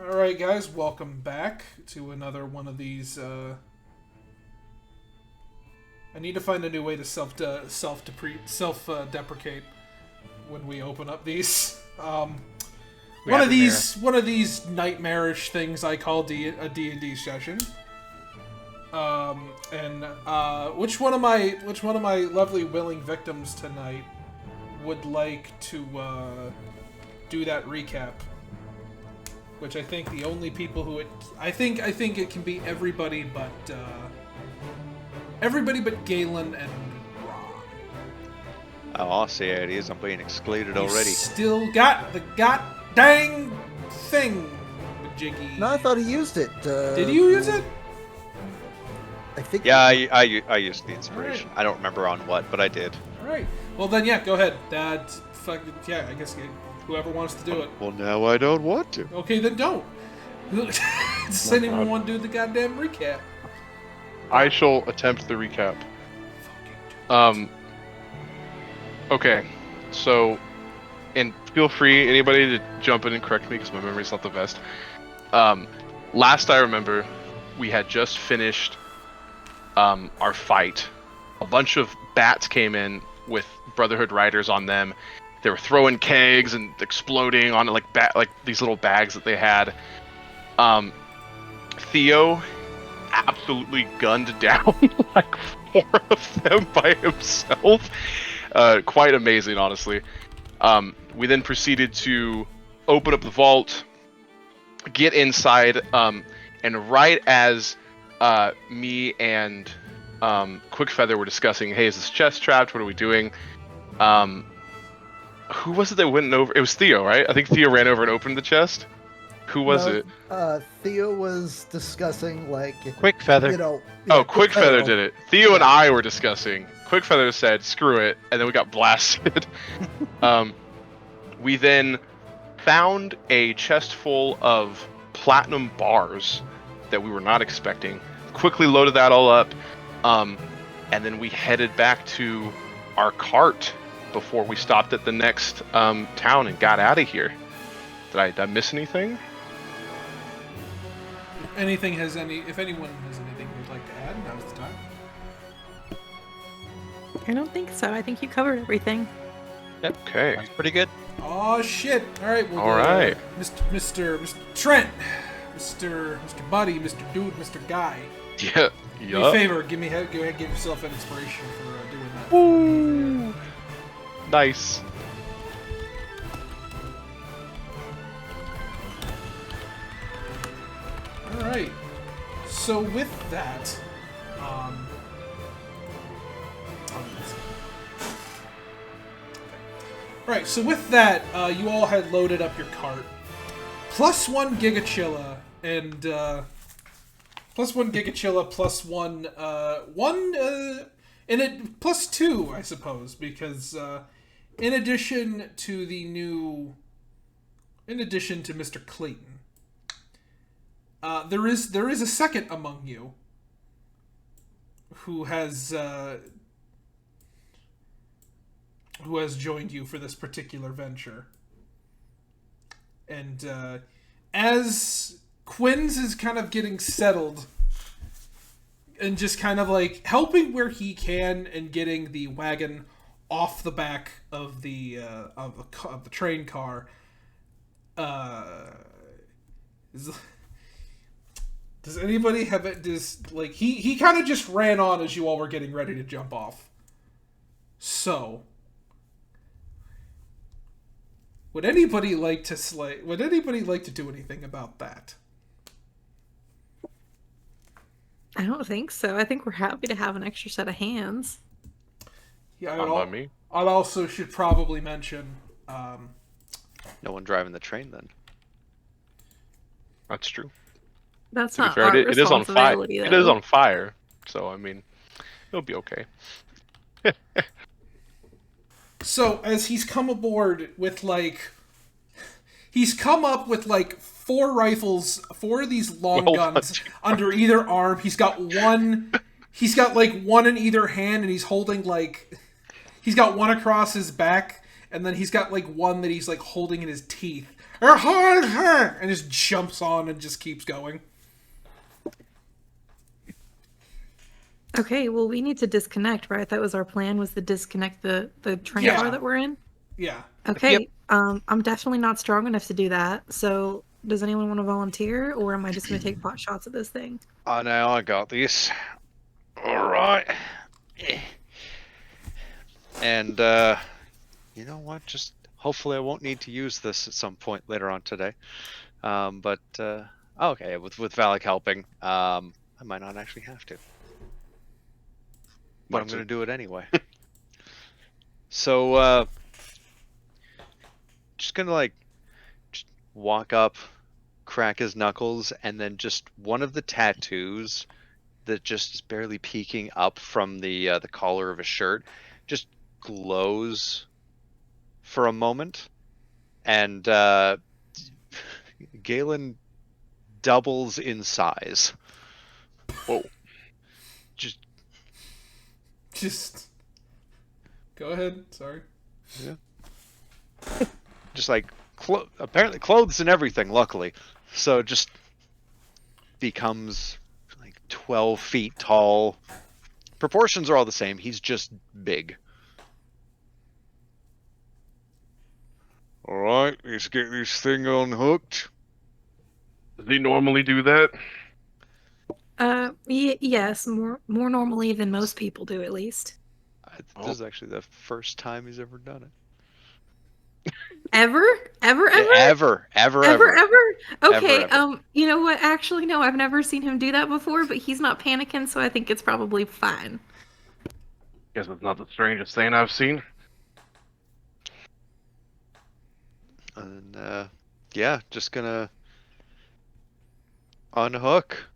Alright guys, welcome back to another one of these, I need to find a new way to self-deprecate when we open up these. One of these nightmarish things I call a D&D session. Which one of my lovely willing victims tonight would like to do that recap? Which I think the only people who I think it can be everybody but Galen and Ron. Oh, I see how it is. I'm being excluded already. Still got the dang thing, Jiggy. No, I thought he used it. Did you use it? I think. Yeah, I used the inspiration. Right. I don't remember on what, but I did. All right. Well then, yeah. Go ahead. I guess whoever wants to do it. Well, now I don't want to. Okay, then don't. Does anyone want to do the goddamn recap? I shall attempt the recap. Okay, so, and feel free, anybody, to jump in and correct me because my memory's not the best. Last I remember, we had just finished our fight. A bunch of bats came in with Brotherhood riders on them. They were throwing kegs and exploding on like these little bags that they had. Theo absolutely gunned down like 4 of them by himself. Quite amazing, honestly. We then proceeded to open up the vault, get inside, and right as me and Quickfeather were discussing, hey, is this chest trapped? What are we doing? Who was it that went over? It was Theo, right? I think Theo ran over and opened the chest. Who was it? Theo was discussing Quickfeather. Quickfeather did it. Theo and I were discussing. Quickfeather said, "Screw it," and then we got blasted. We then found a chest full of platinum bars that we were not expecting. Quickly loaded that all up, and then we headed back to our cart before we stopped at the next town and got out of here. Did I miss anything? If anyone has anything they'd like to add, now's the time. I don't think so. I think you covered everything. Yep. Okay. That's pretty good. Oh shit! All right. Well, All right. Mr. Trent, Mr. Buddy, Mr. Dude, Mr. Guy. Yeah. Do me a favor. Go ahead, give yourself an inspiration for doing that. Woo! Nice. Alright, so with that, Right, so with that, you all had loaded up your cart. Plus 1 Gigachilla, and, plus 1 Gigachilla, plus plus 2, I suppose, because, in addition to Mr. Clayton, there is a second among you who has joined you for this particular venture. And as Quinn's is kind of getting settled and just kind of like helping where he can and getting the wagon off the back of the train car, does anybody have it? He kind of just ran on as you all were getting ready to jump off. So, would anybody like to Would anybody like to do anything about that? I don't think so. I think we're happy to have an extra set of hands. Yeah, me. I also should probably mention. No one driving the train then. That's true. That's To be not fair, our it is on fire. responsibility, It though. is on fire. So I mean, it'll be okay. So as he's come aboard with he's come up with 4 rifles, 4 of these long guns under either arm. He's got one in either hand, and he's holding he's got one across his back, and then he's got one that he's holding in his teeth. and just jumps on and just keeps going. Okay, well, we need to disconnect, right? That was our plan, was to disconnect the train Yeah. car that we're in. Yeah. Okay, I'm definitely not strong enough to do that. So, does anyone want to volunteer, or am I just going to take pot shots at this thing? Oh no, I got this. Alright. And, you know what? Just hopefully I won't need to use this at some point later on today. Okay, with Valik helping, I might not actually have to. But I'm going to do it anyway. So, just going to, like, just walk up, crack his knuckles, and then just one of the tattoos that just is barely peeking up from the collar of his shirt just glows for a moment, and Galen doubles in size. Whoa. Just go ahead. Sorry. Yeah. Just like apparently clothes and everything, luckily. So just becomes like 12 feet tall. Proportions are all the same. He's just big. Alright, let's get this thing unhooked. Does he normally do that? Yes, more normally than most people do, at least. This is actually the first time he's ever done it. Ever? Ever. Okay, Ever. You know what? Actually, no, I've never seen him do that before, but he's not panicking, so I think it's probably fine. Guess it's not the strangest thing I've seen. And yeah, just gonna unhook.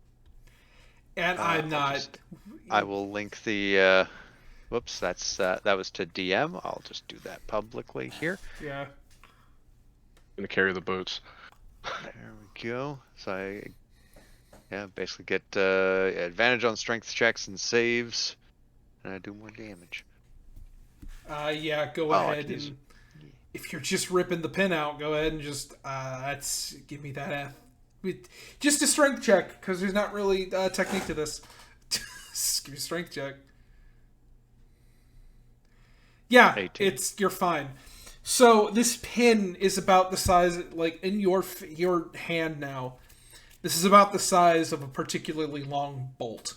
And I'm not. I will link the. Whoops, that was to DM. I'll just do that publicly here. Yeah. Gonna carry the boots. There we go. So I basically get advantage on strength checks and saves, and I do more damage. Yeah. Go ahead and if you're just ripping the pin out, go ahead and just give me that. Just a strength check, because there's not really technique to this. Give me a strength check. Yeah, 18. you're fine. So this pin is about the size, like in your hand now. This is about the size of a particularly long bolt.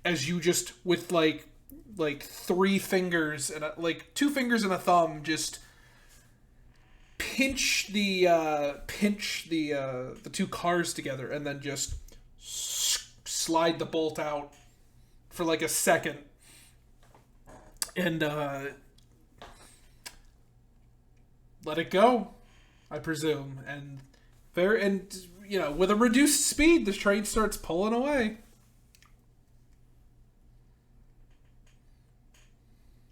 As you just with like 3 fingers and like 2 fingers and a thumb just pinch the 2 cars together and then just slide the bolt out for like a second and let it go, I presume, and with a reduced speed the train starts pulling away.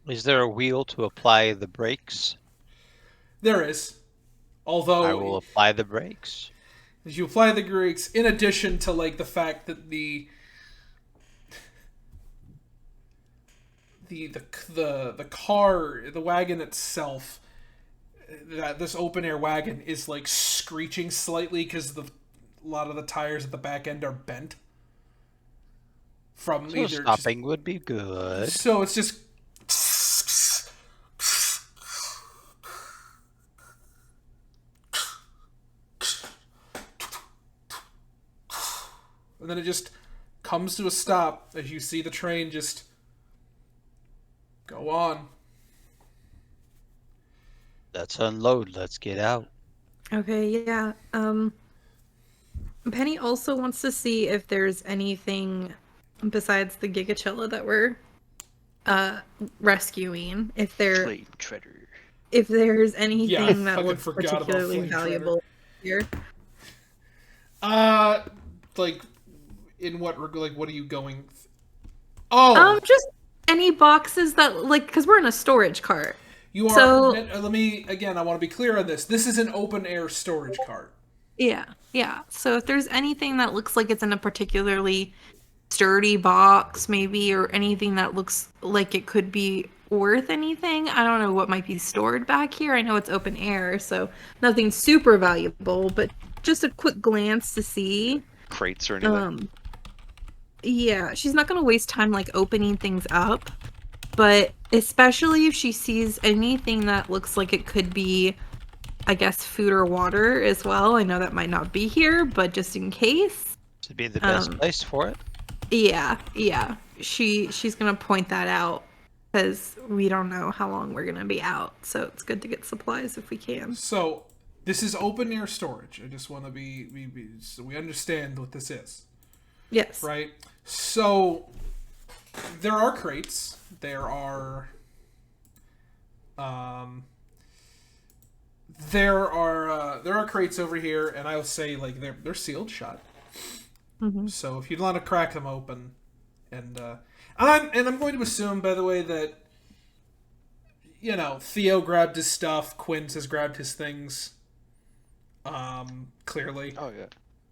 Is there a wheel to apply the brakes? There is. Although I will apply the brakes. As you apply the brakes, in addition to like the fact that the car, the wagon itself, that this open air wagon is like screeching slightly because a lot of the tires at the back end are bent. From So either stopping would be good. So it's just. And then it just comes to a stop as you see the train just go on. Let's unload. Let's get out. Okay, yeah. Penny also wants to see if there's anything besides the Gigachella that we're rescuing. If Flame Treader. if there's anything that fucking looks forgot about particularly Flame valuable here. Like, in what what are you going? Oh, Just any boxes that because we're in a storage cart. you are. so- Let me again. I want to be clear on this. This is an open air storage cart. Yeah. So if there's anything that looks like it's in a particularly sturdy box, maybe, or anything that looks like it could be worth anything. I don't know what might be stored back here. I know it's open air, so nothing super valuable, but just a quick glance to see. Crates or anything? Yeah, she's not gonna waste time like opening things up, but especially if she sees anything that looks like it could be, I guess, food or water as well. I know that might not be here, but just in case. To be the best place for it. Yeah. She's gonna point that out because we don't know how long we're gonna be out, so it's good to get supplies if we can. So, this is open air storage. I just want to so we understand what this is. Yes. Right? So, there are crates. There are crates over here, and I would say like they're sealed shut. Mm-hmm. So if you'd want to crack them open, and I'm going to assume, by the way, that Theo grabbed his stuff, Quince has grabbed his things. Clearly. Oh yeah.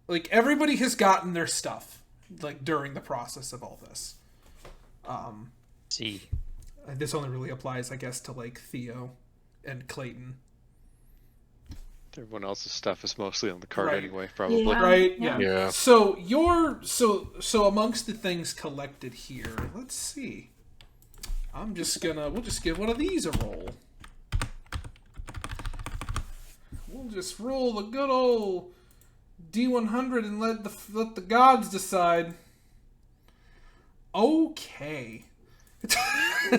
Like everybody has gotten their stuff, like during the process of all this. See. This only really applies, I guess, to like Theo and Clayton. Everyone else's stuff is mostly on the cart Right. anyway, probably. Yeah. Right? Yeah. So so amongst the things collected here, let's see. We'll just give one of these a roll. We'll just roll the good old D100 and let the gods decide. Okay. Pretty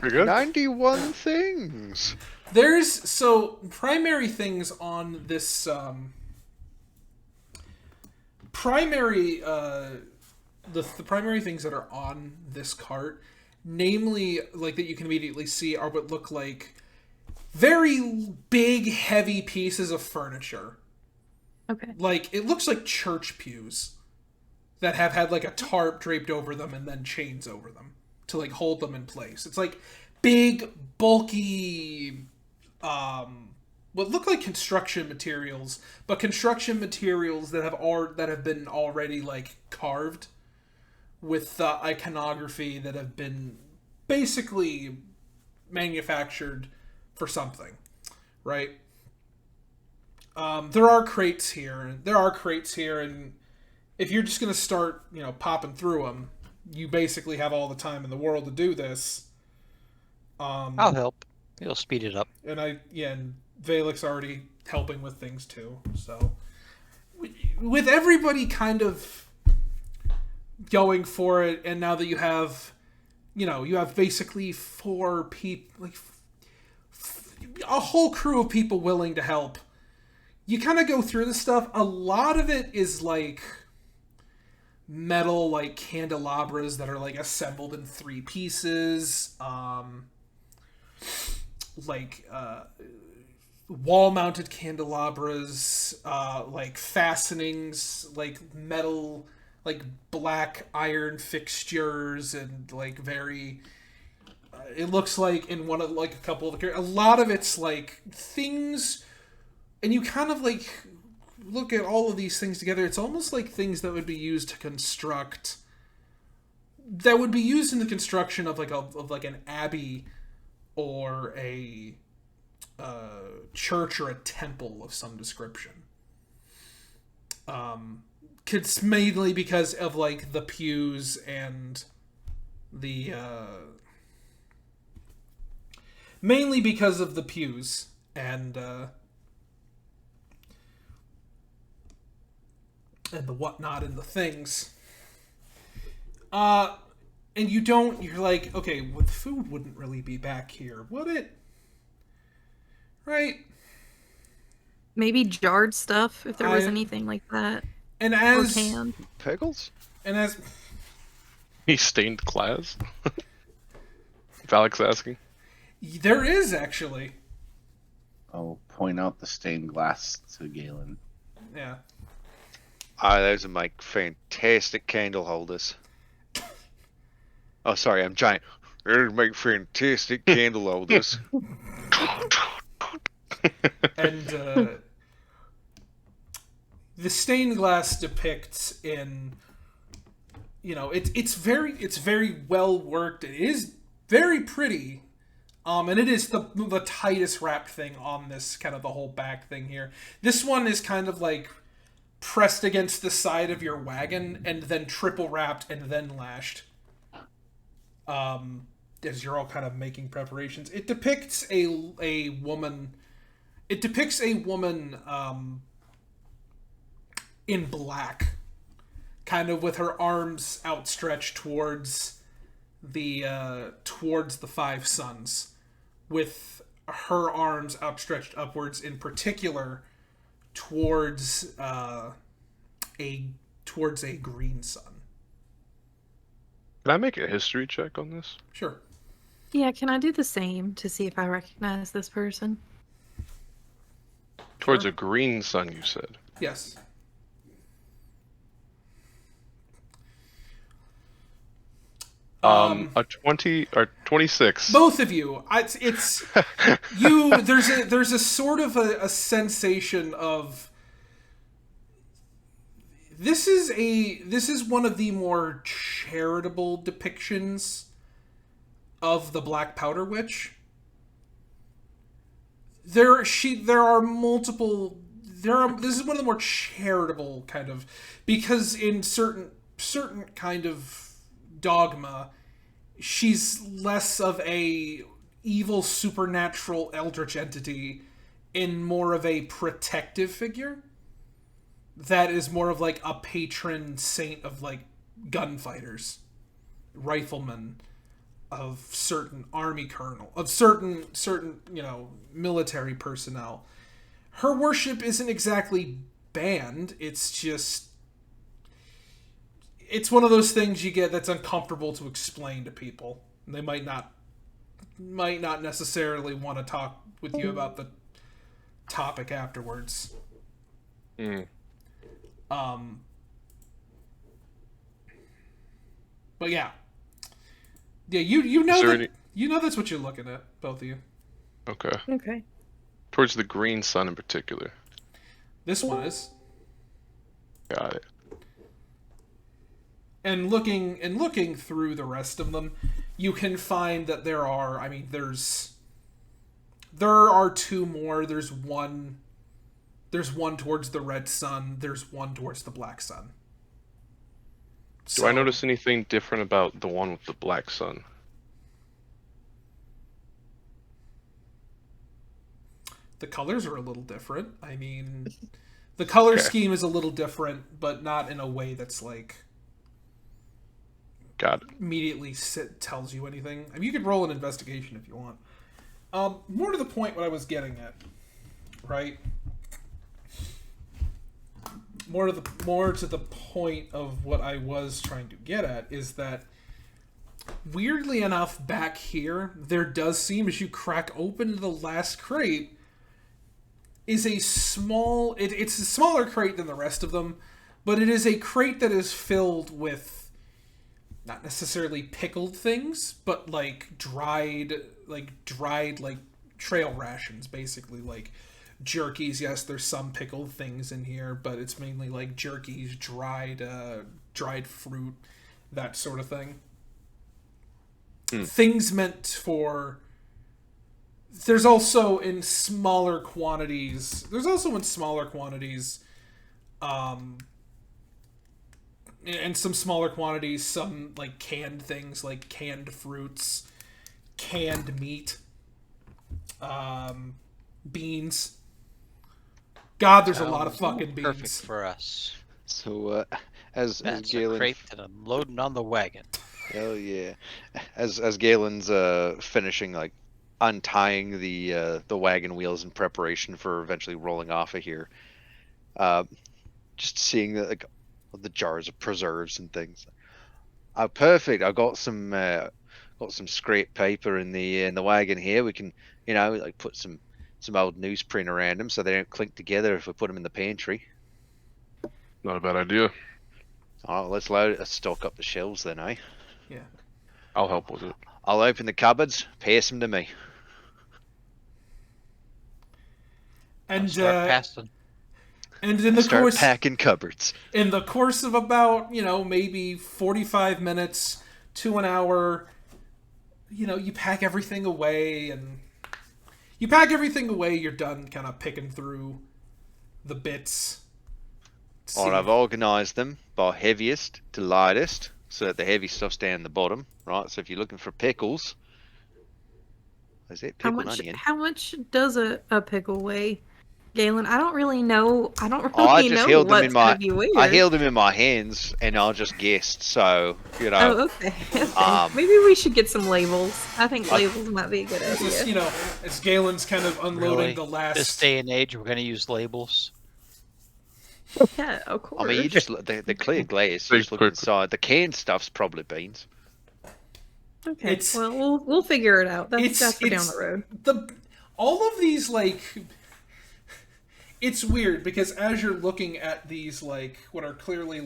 good. 91 things. There's primary things on this primary the primary things that are on this cart, namely like that you can immediately see, are what look like very big heavy pieces of furniture. Okay. Like it looks like church pews that have had like a tarp draped over them and then chains over them to like hold them in place. It's like big bulky what look like construction materials, but construction materials that have been already like carved with iconography that have been basically manufactured for something, right? There are crates here, and if you're just gonna start, popping through them, you basically have all the time in the world to do this. I'll help. It'll speed it up. And Valik's already helping with things too. So, with everybody kind of going for it, and now that you have basically 4 people, like a whole crew of people willing to help, you kind of go through this stuff. A lot of it is like metal, like candelabras that are like assembled in 3 pieces. Wall-mounted candelabras, like fastenings, like metal, like black iron fixtures, and like very. It looks like in one of like a couple of a lot of it's like things, and you kind of like look at all of these things together. It's almost like things that would be used to construct. That would be used in the construction of like an abbey, or a church or a temple of some description. It's mainly because of like the pews and the mainly because of the pews and the whatnot and the things. And you're like, okay, well, the food wouldn't really be back here, would it? Right? Maybe jarred stuff, if there was I- anything like that. And Or as canned. Pickles? and as He stained glass? Valik's asking. there is actually, I'll point out the stained glass to Galen. yeah. Those are my fantastic candle holders. Oh, sorry, I'm giant. They make fantastic candle holders. And the stained glass depicts in, it's very well worked. It is very pretty. And it is the tightest wrapped thing on this, kind of the whole back thing here. This one is kind of like pressed against the side of your wagon and then triple wrapped and then lashed. As you're all kind of making preparations. It depicts a woman. It depicts a woman in black, kind of with her arms outstretched towards the five suns, with her arms outstretched upwards, in particular towards a green sun. Can I make a history check on this? Sure. Yeah, can I do the same to see if I recognize this person? Towards a green sun, you said. Yes. A 20 or 26. Both of you. It's you. There's a sort of a sensation of this is one of the more charitable depictions of the Black Powder Witch. This is one of the more charitable kind of, because in certain kind of dogma, she's less of a evil supernatural eldritch entity and more of a protective figure that is more of like a patron saint of like gunfighters, riflemen, of certain army colonel, of certain military personnel. Her worship isn't exactly banned. It's just, it's one of those things you get that's uncomfortable to explain to people. They might not necessarily want to talk with you about the topic afterwards. But yeah. Yeah, you know that's what you're looking at, both of you. Okay. Okay. Towards the green sun in particular. This one is. Got it. And looking through the rest of them, you can find that there are two more. There's one towards the red sun, there's one towards the black sun. Do I notice anything different about the one with the black sun? The colors are a little different. I mean, the color scheme is a little different, but not in a way that's like Got it. Immediately tells you anything. I mean, you could roll an investigation if you want. More to the point, what I was getting at, right? More to the point of what I was trying to get at is that, weirdly enough, back here, there does seem, as you crack open the last crate, is a small... It's a smaller crate than the rest of them, but it is a crate that is filled with not necessarily pickled things, but dried trail rations, basically, like jerkies. Yes, there's some pickled things in here, but it's mainly like jerkies, dried fruit, that sort of thing. Things meant for... There's also in smaller quantities, and some smaller quantities, some like canned things, like canned fruits, canned meat, beans. God, there's a lot of fucking beans. Perfect for us. So, as That's a Galen, crate that I'm loading on the wagon. hell yeah, as Galen's finishing untying the wagon wheels in preparation for eventually rolling off of here, just seeing the jars of preserves and things. Oh, perfect! I got some scrap paper in the wagon here. We can put some old newsprint around them so they don't clink together if we put them in the pantry. Not a bad idea. Oh, let's stock up the shelves then, eh? Yeah. I'll help with it. I'll open the cupboards. Pass them to me. And Start passing. and in the Start course packing cupboards. in the course of about maybe 45 minutes to an hour, you pack everything away, and you're done kind of picking through the bits. Or I've organised them by heaviest to lightest, so that the heavy stuff's down the bottom, right? So if you're looking for pickles, is it How pickled much? onion? How much does a pickle weigh, Galen? I don't really know. I don't Oh, I really just know held them what's in gonna my. be weird. I held them in my hands, and I just guessed. So Oh, okay. Okay. Maybe we should get some labels. I think labels might be a good This idea. is, as Galen's kind of unloading Really? the last. This day and age, we're going to use labels. Yeah, of course. I mean, you just the clear glaze. You just look inside. The canned stuff's probably beans. Okay. Well, we'll figure it out. That's for down it's the road. All of these it's weird because as you're looking at these what are clearly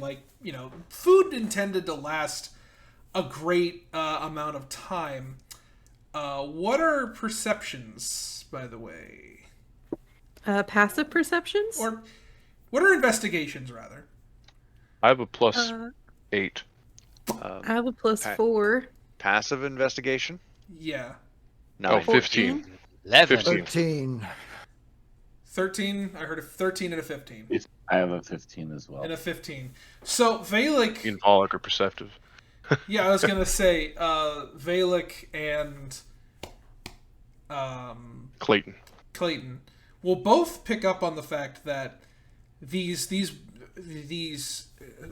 food intended to last a great amount of time. What are perceptions, by the way? Passive perceptions? Or what are investigations, rather? I have a plus 8. I have a plus 4. Passive investigation? Yeah. No, 15. 11. 13. 13. I heard a 13 and a 15. I have a 15 as well. And a 15. So Valik. And Valik are perceptive. Yeah, I was gonna say Valik and Clayton will both pick up on the fact that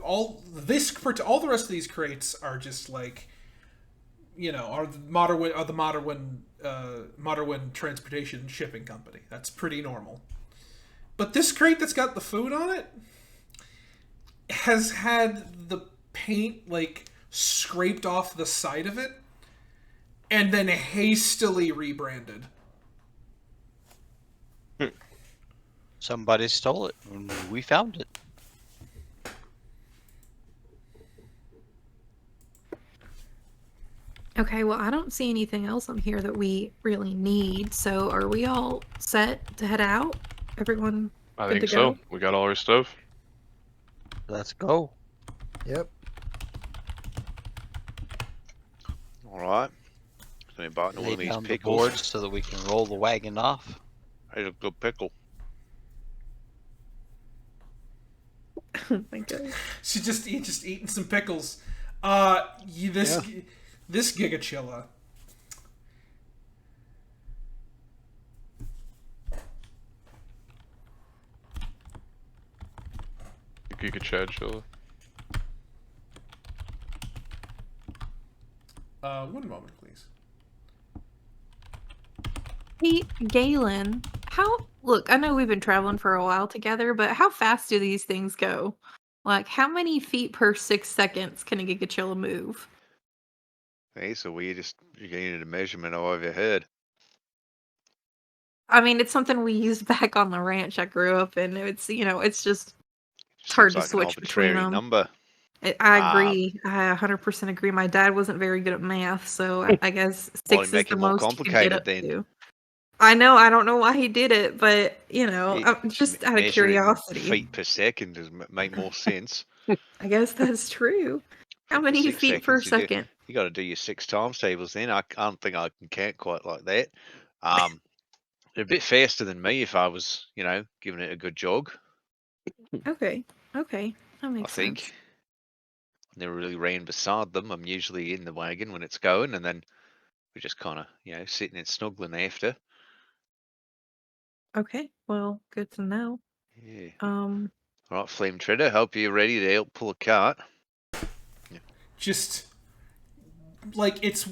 all the rest of these crates are just are the Modderwind Transportation Shipping Company. That's pretty normal. But this crate that's got the food on it has had the paint scraped off the side of it and then hastily rebranded. Somebody stole it. And we found it. Okay, well, I don't see anything else on here that we really need. So are we all set to head out? Everyone I good think to so. go? We got all our stuff. Let's go. Yep. all right. So you bought one Lay of these down the pickles. boards so that we can roll the wagon off. Here's a good pickle. Oh my god. She's just eating some pickles. This Gigachilla. Giga Chad Chilla. 1 moment, please. Hey, Galen, look, I know we've been traveling for a while together, but how fast do these things go? How many feet per 6 seconds can a Gigachilla move? Hey, so you're getting a measurement of your head. I mean, it's something we use back on the ranch I grew up in. It's, it's hard to Seems like an switch between arbitrary them. number. I agree. I 100% agree. My dad wasn't very good at math, so I guess Well, 6 is make the it more most he could get complicated up then. to. I know. I don't know why he did it, but I'm just out of Measure it in curiosity. feet per second does make more sense. I guess that's true. How For many 6 feet per seconds, second? You got to do your 6 times tables then. I don't think I can count quite like that. They're a bit faster than me if I was, giving it a good jog. Okay. That I makes think. sense. Never really ran beside them. I'm usually in the wagon when it's going, and then we're just kind of, sitting and snuggling after. Okay. Well, good to know. Yeah. Um. All right, Flame Treader, hope you're ready to help pull a cart. Just it's.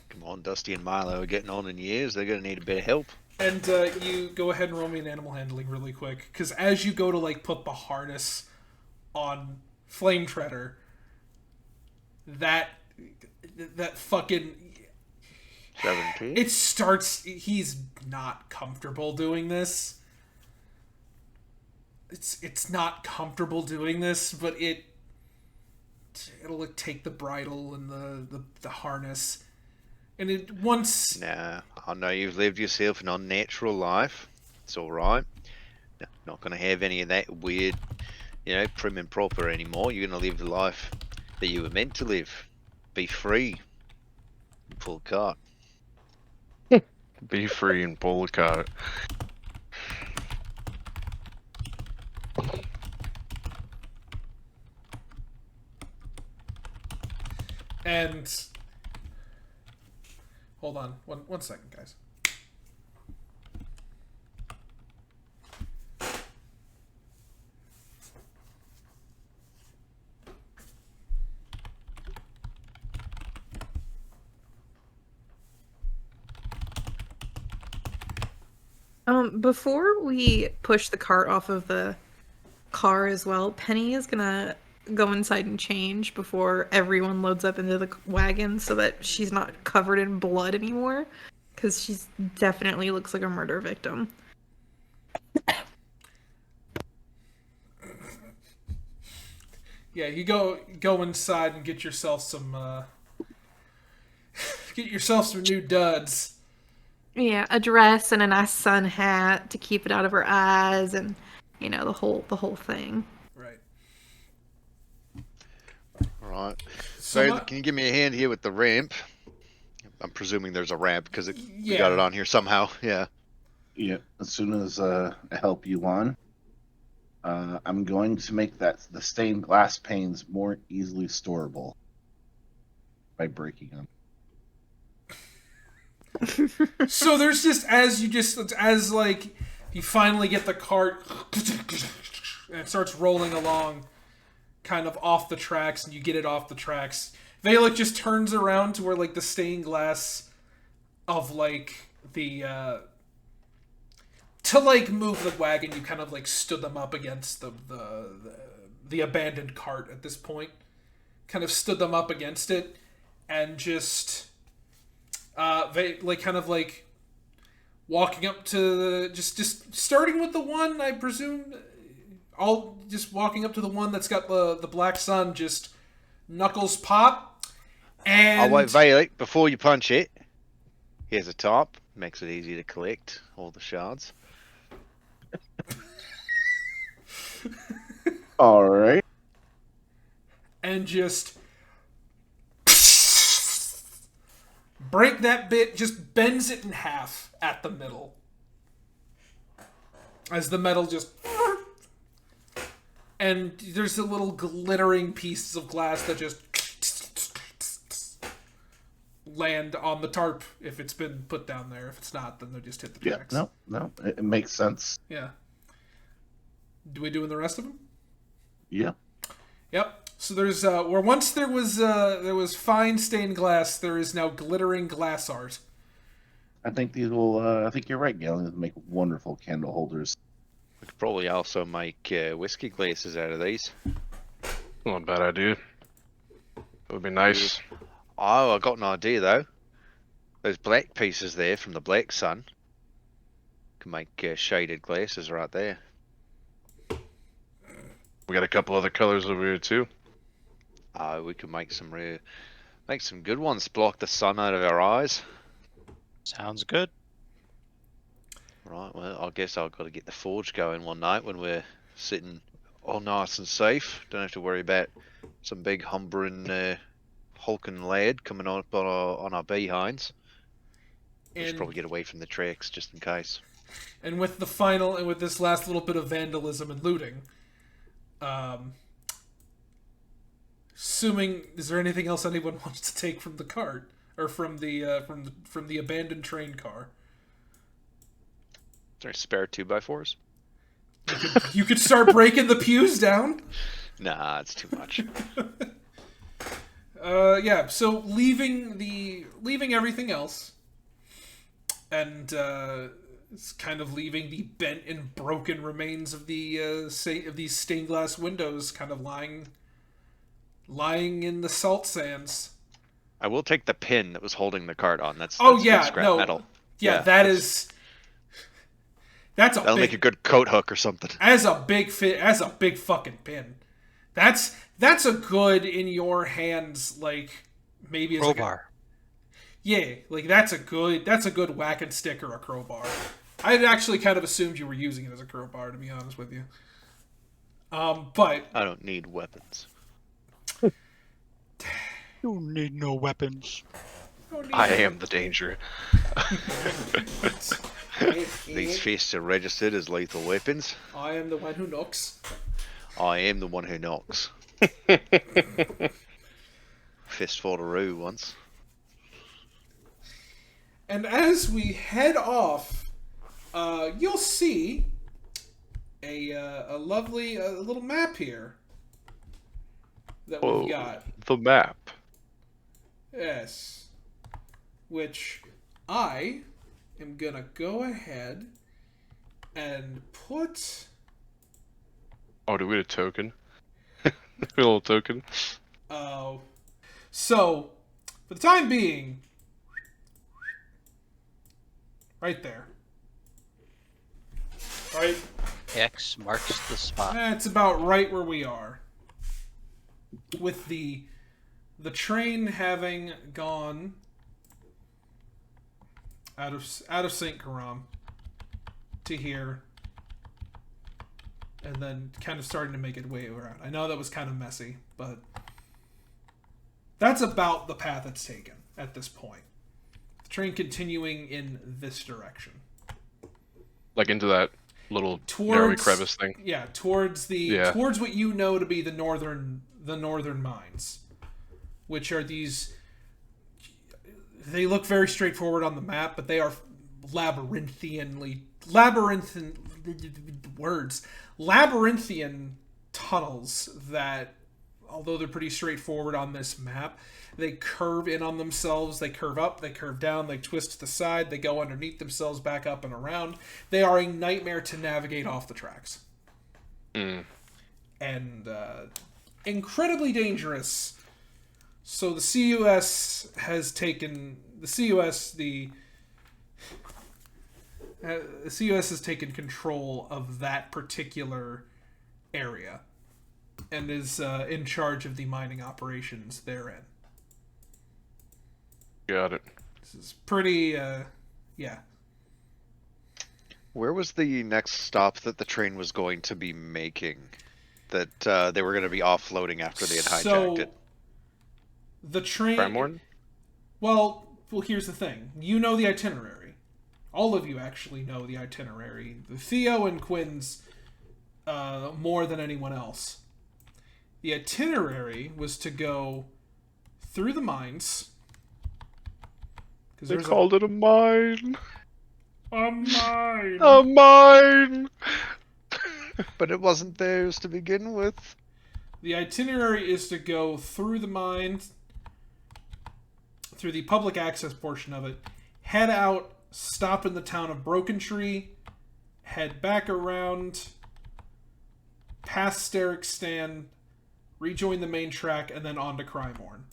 Come on, Dusty and Milo are getting on in years. They're going to need a bit of help. And you go ahead and roll me an animal handling really quick, because as you go to put the harness on Flame Treader, that fucking 17. it starts. He's not comfortable doing this. It's not comfortable doing this, but it'll take the bridle and the harness. And it once... Nah, I know you've lived yourself an unnatural life. It's all right. Not going to have any of that weird prim and proper anymore. You're gonna live the life that you were meant to live. Be free. Pull a cart. Be free and pull a cart. And hold on, one second, guys. Before we push the cart off of the car as well, Penny is gonna go inside and change before everyone loads up into the wagon so that she's not covered in blood anymore, because she definitely looks like a murder victim. Yeah, you go inside and get yourself some new duds. Yeah, a dress and a nice sun hat to keep it out of her eyes, and the whole thing. Right. All right. So So, can you give me a hand here with the ramp? I'm presuming there's a ramp because we Yeah. got it on here somehow. Yeah. Yeah, as soon as I help you on, I'm going to make the stained glass panes more easily storable by breaking them. So there's just as you finally get the cart and it starts rolling along kind of off the tracks, and you get it off the tracks. Valik just turns around to where the stained glass of the to move the wagon, you kind of stood them up against the abandoned cart at this point. Kind of stood them up against it and just they walking up to just starting with the one, I presume, all just walking up to the one that's got the black sun, just knuckles pop. And I'll wait, Valik, before you punch it. Here's a top. Makes it easy to collect all the shards. All right. and just break that bit, just bends it in half at the middle. As the metal just... And there's the little glittering pieces of glass that just land on the tarp if it's been put down there. If it's not, then they just hit the Yeah, tracks. no, it makes sense. Yeah. Do we do in the rest of them? Yeah. Yep. So there's where once there was fine stained glass, there is now glittering glass art. I think these will. I think you're right, Galen. These make wonderful candle holders. We could probably also make whiskey glasses out of these. Not a bad idea. That would be nice. Oh, I got an idea though. Those black pieces there from the black sun can make shaded glasses right there. We got a couple other colors over here too. We could make some good ones to block the sun out of our eyes. Sounds good. Right, well, I guess I've got to get the forge going one night when we're sitting all nice and safe. Don't have to worry about some big humbering, hulking lad coming on our behinds. We should And, probably get away from the tracks just in case. and with this last little bit of vandalism and looting, assuming, is there anything else anyone wants to take from the cart or from the abandoned train car? Is there a spare 2x4s? You could start breaking the pews down. Nah, it's too much. Yeah. So leaving everything else, and it's kind of leaving the bent and broken remains of these stained glass windows, kind of lying in the salt sands. I will take the pin that was holding the cart on. That's Oh good yeah, scrap no, metal. yeah, That'll that's make a good coat hook or something. as a big fucking pin. That's a good in your hands, like maybe as Crowbar. that's a good whack and stick or a crowbar. I had actually kind of assumed you were using it as a crowbar, to be honest with you. But I don't need weapons. You need no weapons. I am the danger. These fists are registered as lethal weapons. I am the one who knocks. I am the one who knocks. Fistful to Roo once. And as we head off, you'll see a lovely little map here that Whoa. we've got. The map. Yes. Which I am gonna go ahead and put. Oh, do we get a token? A little token. Oh. So, for the time being, right there. Right? X marks the spot. That's about right where we are. With the train having gone out of St. Karam to here, and then kind of starting to make its way around. I know that was kind of messy, but that's about the path it's taken at this point. The train continuing in this direction. Like into that little narrow crevice thing. Yeah, towards what you know to be the northern mines, which are these. They look very straightforward on the map, but they are labyrinthian tunnels that, although they're pretty straightforward on this map, they curve in on themselves. They curve up, they curve down, they twist to the side, they go underneath themselves, back up and around. They are a nightmare to navigate off the tracks. Mm. And incredibly dangerous. So the CUS has taken control of that particular area and is in charge of the mining operations therein. Got it. This is pretty, yeah. Where was the next stop that the train was going to be making? That they were going to be offloading after they had hijacked it? The train... Bramorn? Well, here's the thing. You know the itinerary. All of you actually know the itinerary. Theo and Quinn's more than anyone else. The itinerary was to go through the mines. They called it a mine. A mine. A mine. But it wasn't theirs to begin with. The itinerary is to go through the mines, through the public access portion of it, head out, stop in the town of Broken Tree, head back around, past Sterrickstand, rejoin the main track, and then on to Crymorn.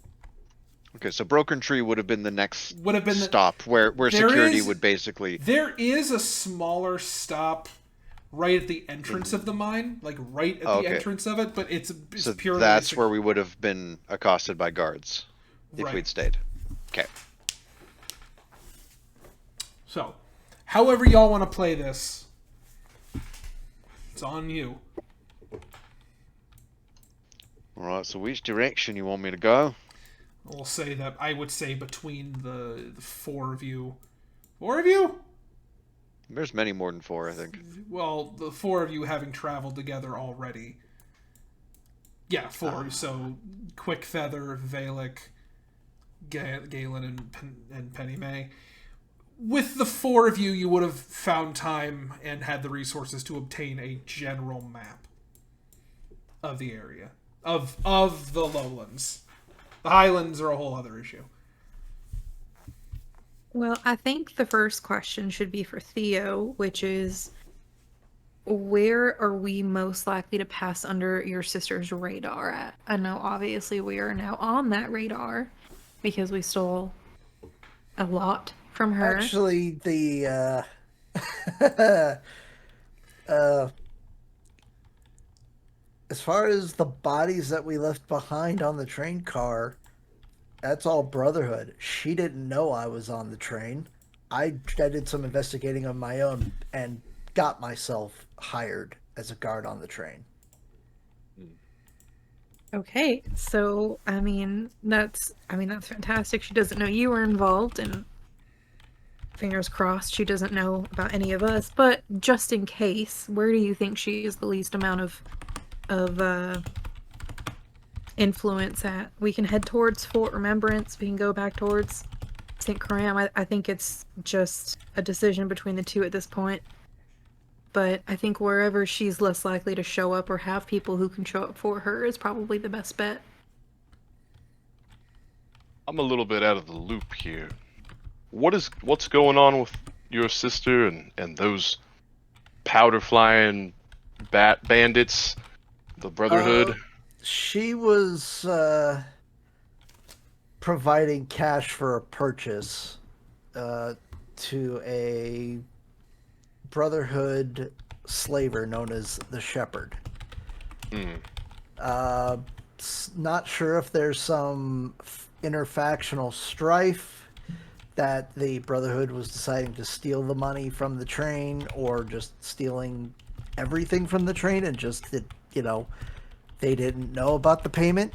Okay, so Broken Tree would have been the next stop where There security is- would basically... There is a smaller stop right at the entrance of the mine, like right at the entrance of it, but it's So purely... that's where we would have been accosted by guards if Right. we'd stayed. Okay. So, however y'all want to play this, it's on you. Alright, so which direction you want me to go? We'll say that I would say between the four of you. Four of you? There's many more than four, I think. Well, the four of you having traveled together already. Yeah, four. So, Quick Feather, Valik, Galen, and Penny May. With the four of you, you would have found time and had the resources to obtain a general map of the area. Of the lowlands. The highlands are a whole other issue. Well, I think the first question should be for Theo, which is, where are we most likely to pass under your sister's radar at? I know obviously we are now on that radar because we stole a lot from her. Actually, the as far as the bodies that we left behind on the train car, that's all Brotherhood. She didn't know I was on the train. I did some investigating on my own and got myself hired as a guard on the train. Okay, so that's fantastic. She doesn't know you were involved, and fingers crossed she doesn't know about any of us. But just in case, where do you think she is the least amount of influence at? We can head towards Fort Remembrance. We can go back towards St. Karam. I think it's just a decision between the two at this point. But I think wherever she's less likely to show up or have people who can show up for her is probably the best bet. I'm a little bit out of the loop here. What's going on with your sister and those powder flying bandits, the Brotherhood? She was providing cash for a purchase to a Brotherhood slaver known as the Shepherd. Not sure if there's some interfactional strife that the Brotherhood was deciding to steal the money from the train, or just stealing everything from the train and just they didn't know about the payment.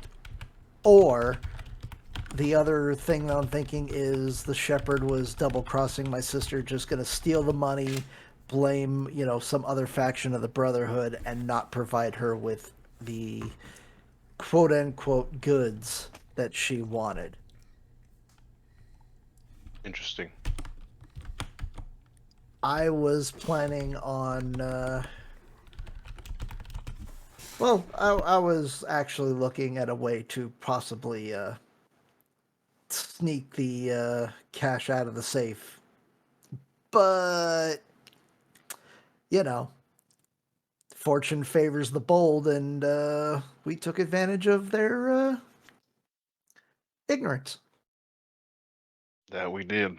Or the other thing that I'm thinking is the Shepherd was double-crossing my sister, just going to steal the money, blame, some other faction of the Brotherhood, and not provide her with the quote-unquote goods that she wanted. Interesting. I was planning on... I was actually looking at a way to possibly sneak the cash out of the safe. But, fortune favors the bold, and we took advantage of their ignorance. That we did.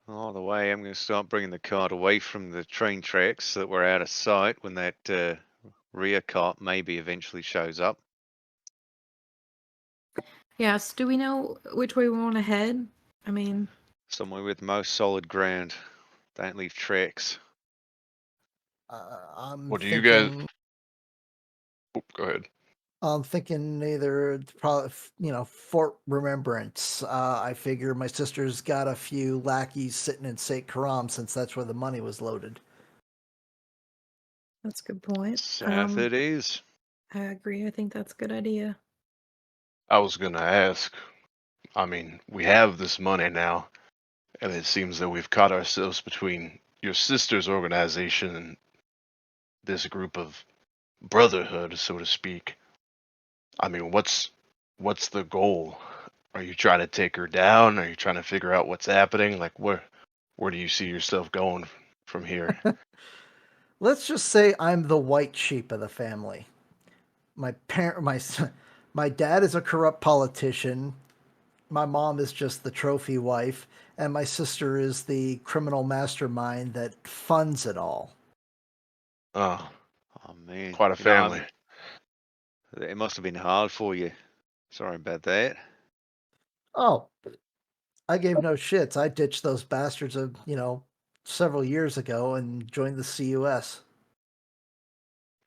All the way, I'm going to start bringing the cart away from the train tracks so that we're out of sight when that rear cart maybe eventually shows up. Yes, do we know which way we want to head? Somewhere with most solid ground. Don't leave tracks. What do you guys... go ahead. I'm thinking either probably, Fort Remembrance. I figure my sister's got a few lackeys sitting in St. Karam, since that's where the money was loaded. That's a good point. South it is. I agree. I think that's a good idea. I was gonna ask. We have this money now, and it seems that we've caught ourselves between your sister's organization and this group of Brotherhood, so to speak. What's the goal? Are you trying to take her down? Are you trying to figure out what's happening? Like, where do you see yourself going from here? Let's just say I'm the white sheep of the family. My dad is a corrupt politician. My mom is just the trophy wife, and my sister is the criminal mastermind that funds it all. Oh man, quite a family. It must have been hard for you. Sorry about that. Oh, I gave no shits. I ditched those bastards several years ago and joined the CUS.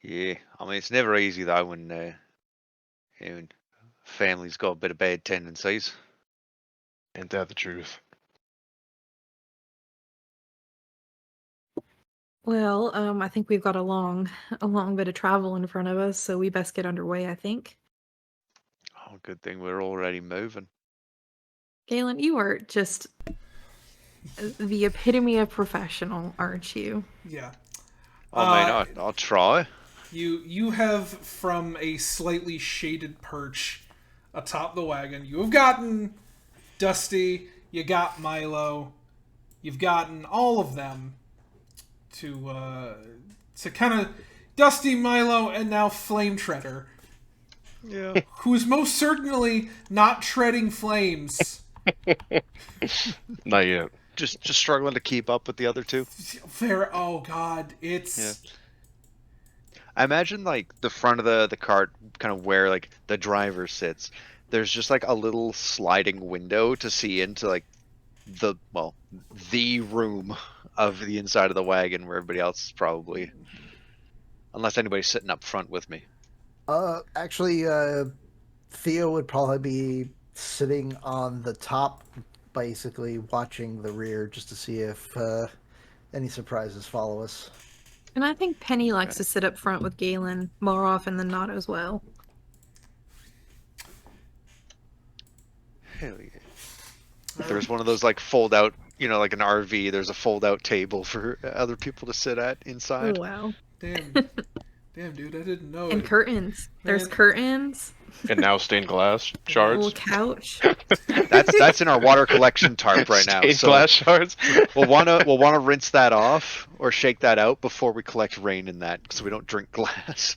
Yeah, it's never easy though when family's got a bit of bad tendencies. Ain't that the truth? Well, I think we've got a long bit of travel in front of us, so we best get underway, I think. Oh, good thing we're already moving. Galen, you are just the epitome of professional, aren't you? Yeah. I'll try. You have, from a slightly shaded perch atop the wagon, you have gotten Dusty, you got Milo, you've gotten all of them to kind of Dusty, Milo, and now Flame Treader. Yeah. Who's most certainly not treading flames. Not yet. Just struggling to keep up with the other two. Oh god, it's... Yeah. I imagine the front of the cart, kind of where the driver sits. There's just a little sliding window to see into the room of the inside of the wagon where everybody else is probably unless anybody's sitting up front with me. Actually, Theo would probably be sitting on the top, basically watching the rear just to see if any surprises follow us. And I think Penny likes to sit up front with Galen more often than not as well. Hell yeah. There's one of those like fold out, like an RV. There's a fold out table for other people to sit at inside. Oh, wow. Damn, damn, dude, I didn't know. And curtains. There's Man. curtains. And now stained glass A shards. little couch. That's in our water collection tarp right now. Stained So glass shards. we'll wanna rinse that off or shake that out before we collect rain in that, so we don't drink glass.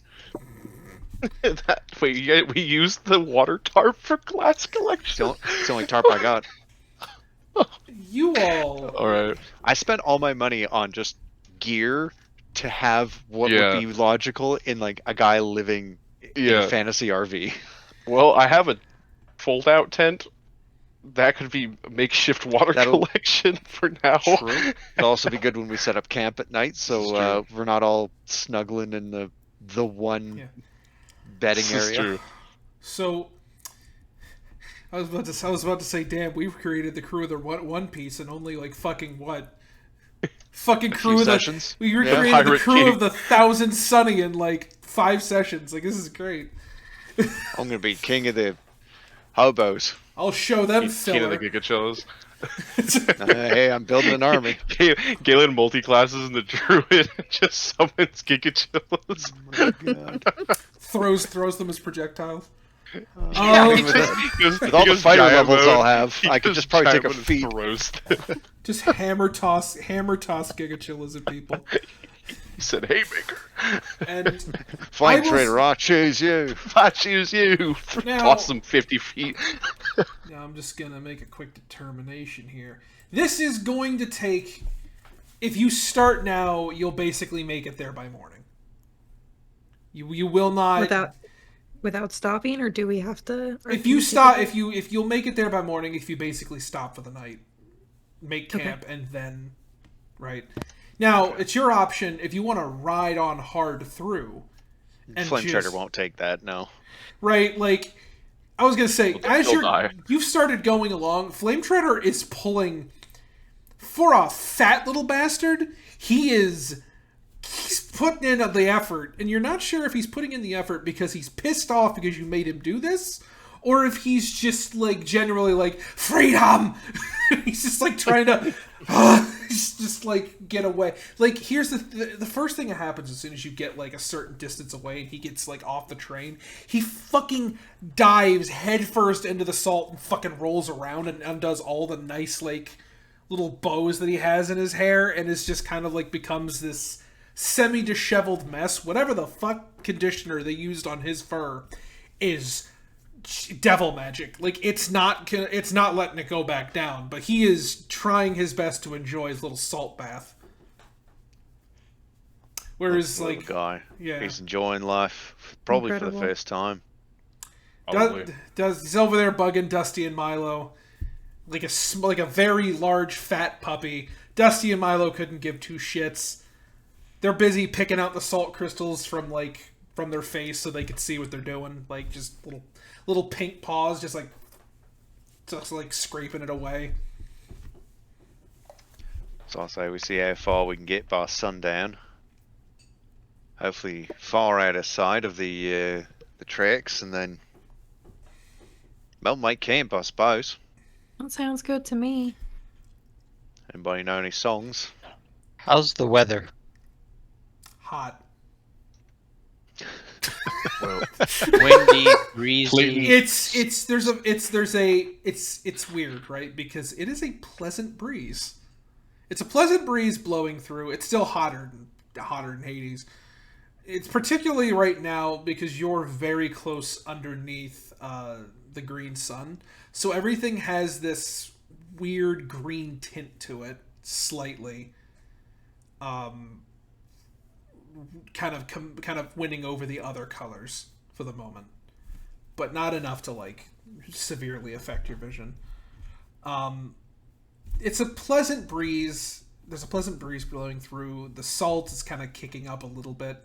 Wait, we used the water tarp for glass collection. It's the only tarp I got. You all. All right. I spent all my money on just gear to have what Yeah. would be logical in like a guy living in Yeah. a fantasy RV. Well, I have a fold-out tent. That could be makeshift water That'll- collection for now. True. It'll also be good when we set up camp at night, This is so we're not all snuggling in the one Yeah. bedding This is area. true. So, I was about to say, damn, we created the crew of the One Piece and only like fucking what? Fucking few crew of the sessions. we Yeah. recreated the Pirate crew King. of the Thousand Sunny in like 5 sessions. Like this is great. I'm gonna be king of the hobos. I'll show them King of the filler. Gigachillas. Hey, I'm building an army. Galen multi-classes in the druid just summons Gigachillas. Oh my God. throws them as projectiles. Yeah, Oh, with all the fighter levels I'll have, I could just probably take a feat. Throws them. just hammer toss Gigachillas at people. He said, "Haymaker, And Flame I will trader, I choose you. I choose you." Now- Toss them 50 feet. now I'm just gonna make a quick determination here. This is going to take. If you start now, you'll basically make it there by morning. You will not. Without stopping, or do we have to? or If can you we stop, take if you'll make it there by morning, if you basically stop for the night, make camp, and then, right now it's your option if you want to ride on hard through. And Flame just- trader won't take that. No. Right, like I was gonna say, as he'll die. you've started going along, Flame Treader is pulling for a fat little bastard. He's putting in the effort, and you're not sure if he's putting in the effort because he's pissed off because you made him do this, or if he's just like generally like freedom. He's just like trying to, he's just like get away. Like here's the first thing that happens as soon as you get like a certain distance away, and he gets like off the train. He fucking dives headfirst into the salt and fucking rolls around and undoes all the nice like little bows that he has in his hair, and is just kind of like becomes this semi-disheveled mess. Whatever the fuck conditioner they used on his fur is devil magic. Like it's not letting it go back down, but he is trying his best to enjoy his little salt bath. Whereas Little like guy. yeah. He's enjoying life, probably for Incredible. the first time. Probably. He's over there bugging Dusty and Milo like a very large fat puppy. Dusty and Milo couldn't give two shits. They're busy picking out the salt crystals from their face so they could see what they're doing. Like just little pink paws, just like scraping it away. So I say we see how far we can get by sundown. Hopefully far out of sight of the tracks, and then make camp, I suppose. That sounds good to me. Anybody know any songs? How's the weather? Hot. Windy, breezy. It's weird, right? Because it is a pleasant breeze. It's a pleasant breeze blowing through. It's still hotter than Hades. It's particularly right now because you're very close underneath the green sun. So everything has this weird green tint to it, slightly. Kind of winning over the other colors for the moment, but not enough to like severely affect your vision. It's a pleasant breeze. There's a pleasant breeze blowing through. The salt is kind of kicking up a little bit.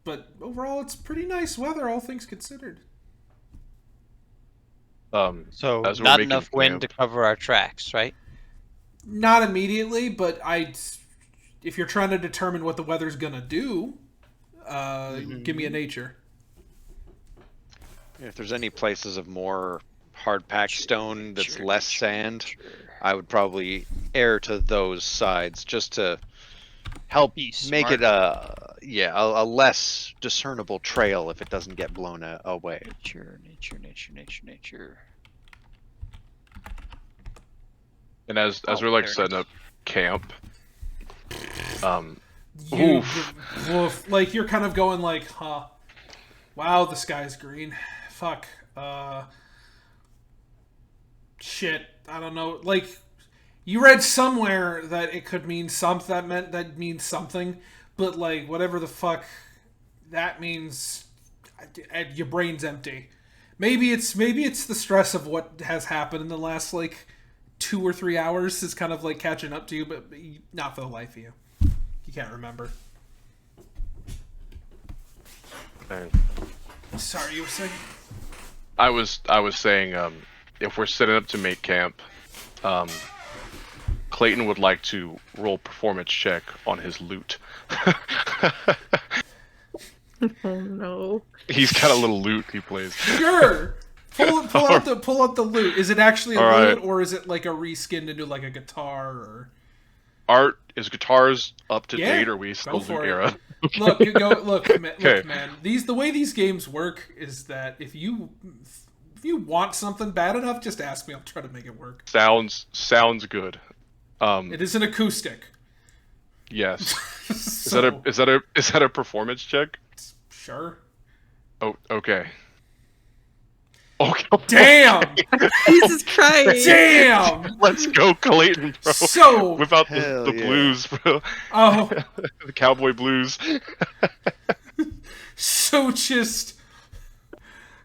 but overall, it's pretty nice weather, all things considered. So as we're not making enough wind to camp- cover our tracks, right? Not immediately, but if you're trying to determine what the weather's gonna do, give me a nature. If there's any places of more hard packed stone that's less sand, I would probably err to those sides just to help Be make it smart. a less discernible trail if it doesn't get blown away. Nature. And as we're like setting up camp, Like you're kind of going like, huh? Wow, the sky's green. Fuck. Shit. I don't know. Like, you read somewhere that it could mean something. That means something, but like whatever the fuck that means, your brain's empty. Maybe it's the stress of what has happened in the last like 2 or 3 hours is kind of like catching up to you, but not for the life of you. You can't remember. and Sorry, you were saying? I was saying, if we're setting up to make camp, Clayton would like to roll performance check on his loot. Oh no. He's got a little loot he plays. Sure. Pull out the loot. Is it actually a All right. loot, or is it like a reskin into like a guitar? Or Art, is guitars up to Yeah, date, or are we still for loot it. era? look, Okay. man. The way these games work is that if you want something bad enough, just ask me. I'll try to make it work. Sounds good. It is an acoustic. Yes. So, Is that a performance check? sure. Oh, okay. Okay. Damn. Jesus Christ. Damn. Let's go, Clayton, bro. So Whip out Hell the yeah. blues, bro. oh, The cowboy blues. so just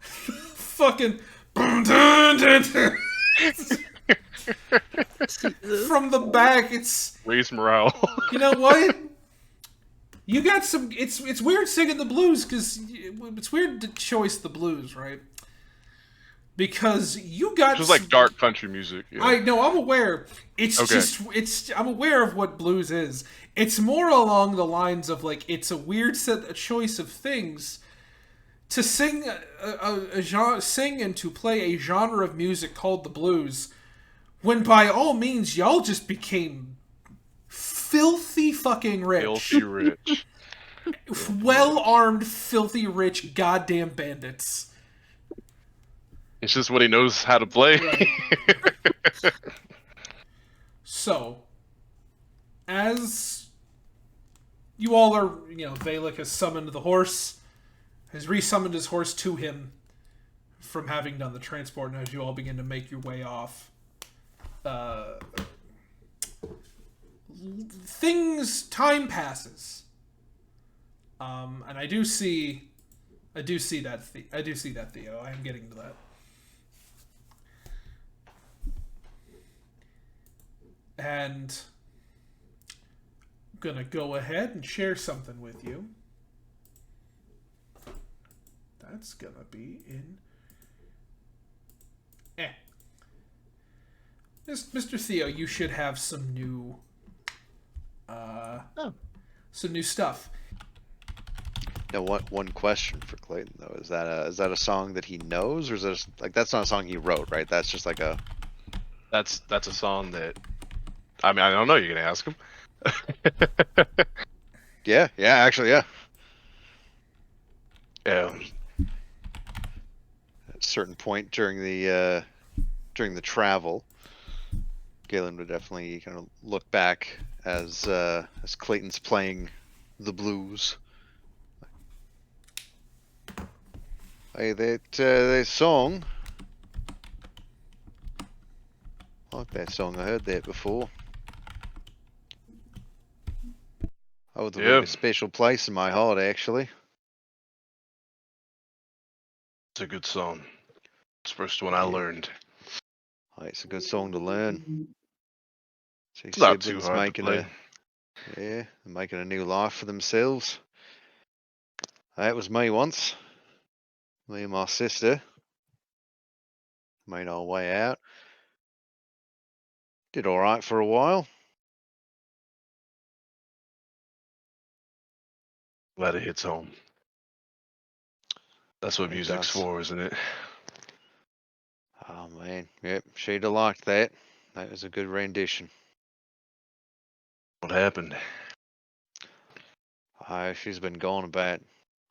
fucking Jesus. from the back. It's, Raise morale. you know what? You got some. It's weird singing the blues because it's weird to choice the blues, right? Because you got Just like dark country music. Yeah. I know. I'm aware. It's Okay. just. I'm aware of what blues is. It's more along the lines of like it's a weird a choice of things to sing a genre, sing and to play a genre of music called the blues, when by all means y'all just became filthy fucking rich, Filthy rich. well-armed, filthy rich goddamn bandits. It's just what he knows how to play. So, as you all are, Valik has summoned the horse, has resummoned his horse to him from having done the transport, and as you all begin to make your way off, time passes. And I do see that, Theo. I am getting to that. And I'm gonna go ahead and share something with you. That's gonna be in. Mr. Theo, you should have some new. Some new stuff. Now, one question for Clayton though: is that a song that he knows, or is that that's not a song he wrote, right? That's just like a. That's a song that. I mean, I don't know. You're gonna ask him. Yeah, actually, yeah. Yeah. At a certain point during the travel, Galen would definitely kind of look back as Clayton's playing the blues. Hey, that song. I like that song. I heard that before. Oh, it's a really special place in my heart, actually. It's a good song. It's the first one I learned. Oh, it's a good song to learn. See, It's not too siblings hard to play. making a new life for themselves. That was me once. Me and my sister made our way out. Did all right for a while. Glad it hits home. That's what It music's does. for, isn't it? Oh man, yep, she'd have liked that. That was a good rendition. What happened? She's been gone about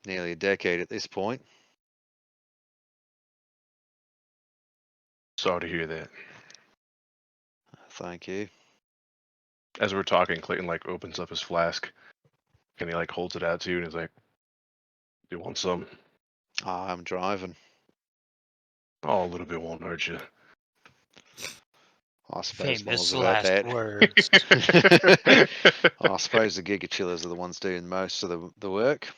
nearly a decade at this point. Sorry to hear that. Thank you. As we're talking, Clayton like opens up his flask and he like holds it out to you and he's like, "You want some?" I'm driving. Oh, a little bit won't hurt you. I suppose Famous more's about last that. words. I suppose the Giga Chillers are the ones doing most of the work.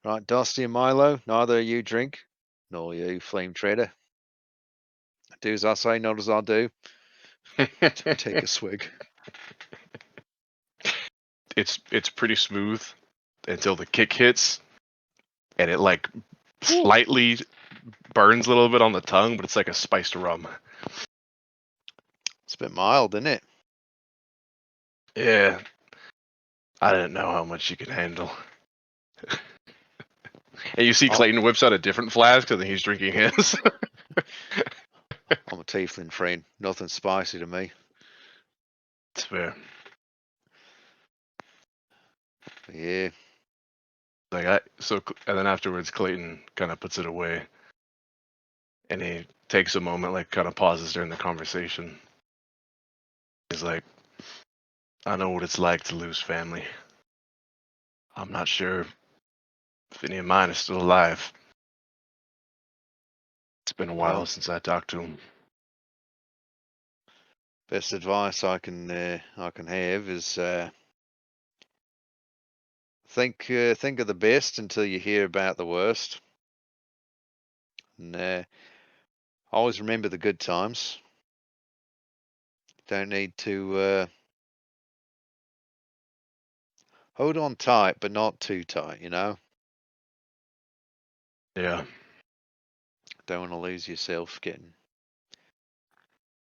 Right, Dusty and Milo, neither you drink, nor you, Flame Trader. Do as I say, not as I do. Take a swig. It's pretty smooth until the kick hits, and it like slightly burns a little bit on the tongue, but it's like a spiced rum. It's a bit mild, isn't it? Yeah, I didn't know how much you could handle. And you see Clayton whips out a different flask, and then he's drinking his. I'm a tiefling friend. Nothing spicy to me. It's fair. Yeah. And then afterwards, Clayton kind of puts it away, and he takes a moment, like kind of pauses during the conversation. He's like, "I know what it's like to lose family. I'm not sure if any of mine is still alive. It's been a while since I talked to him." Best advice I can have is think of the best until you hear about the worst, and always remember the good times. Don't need to hold on tight, but not too tight. Yeah. Don't want to lose yourself getting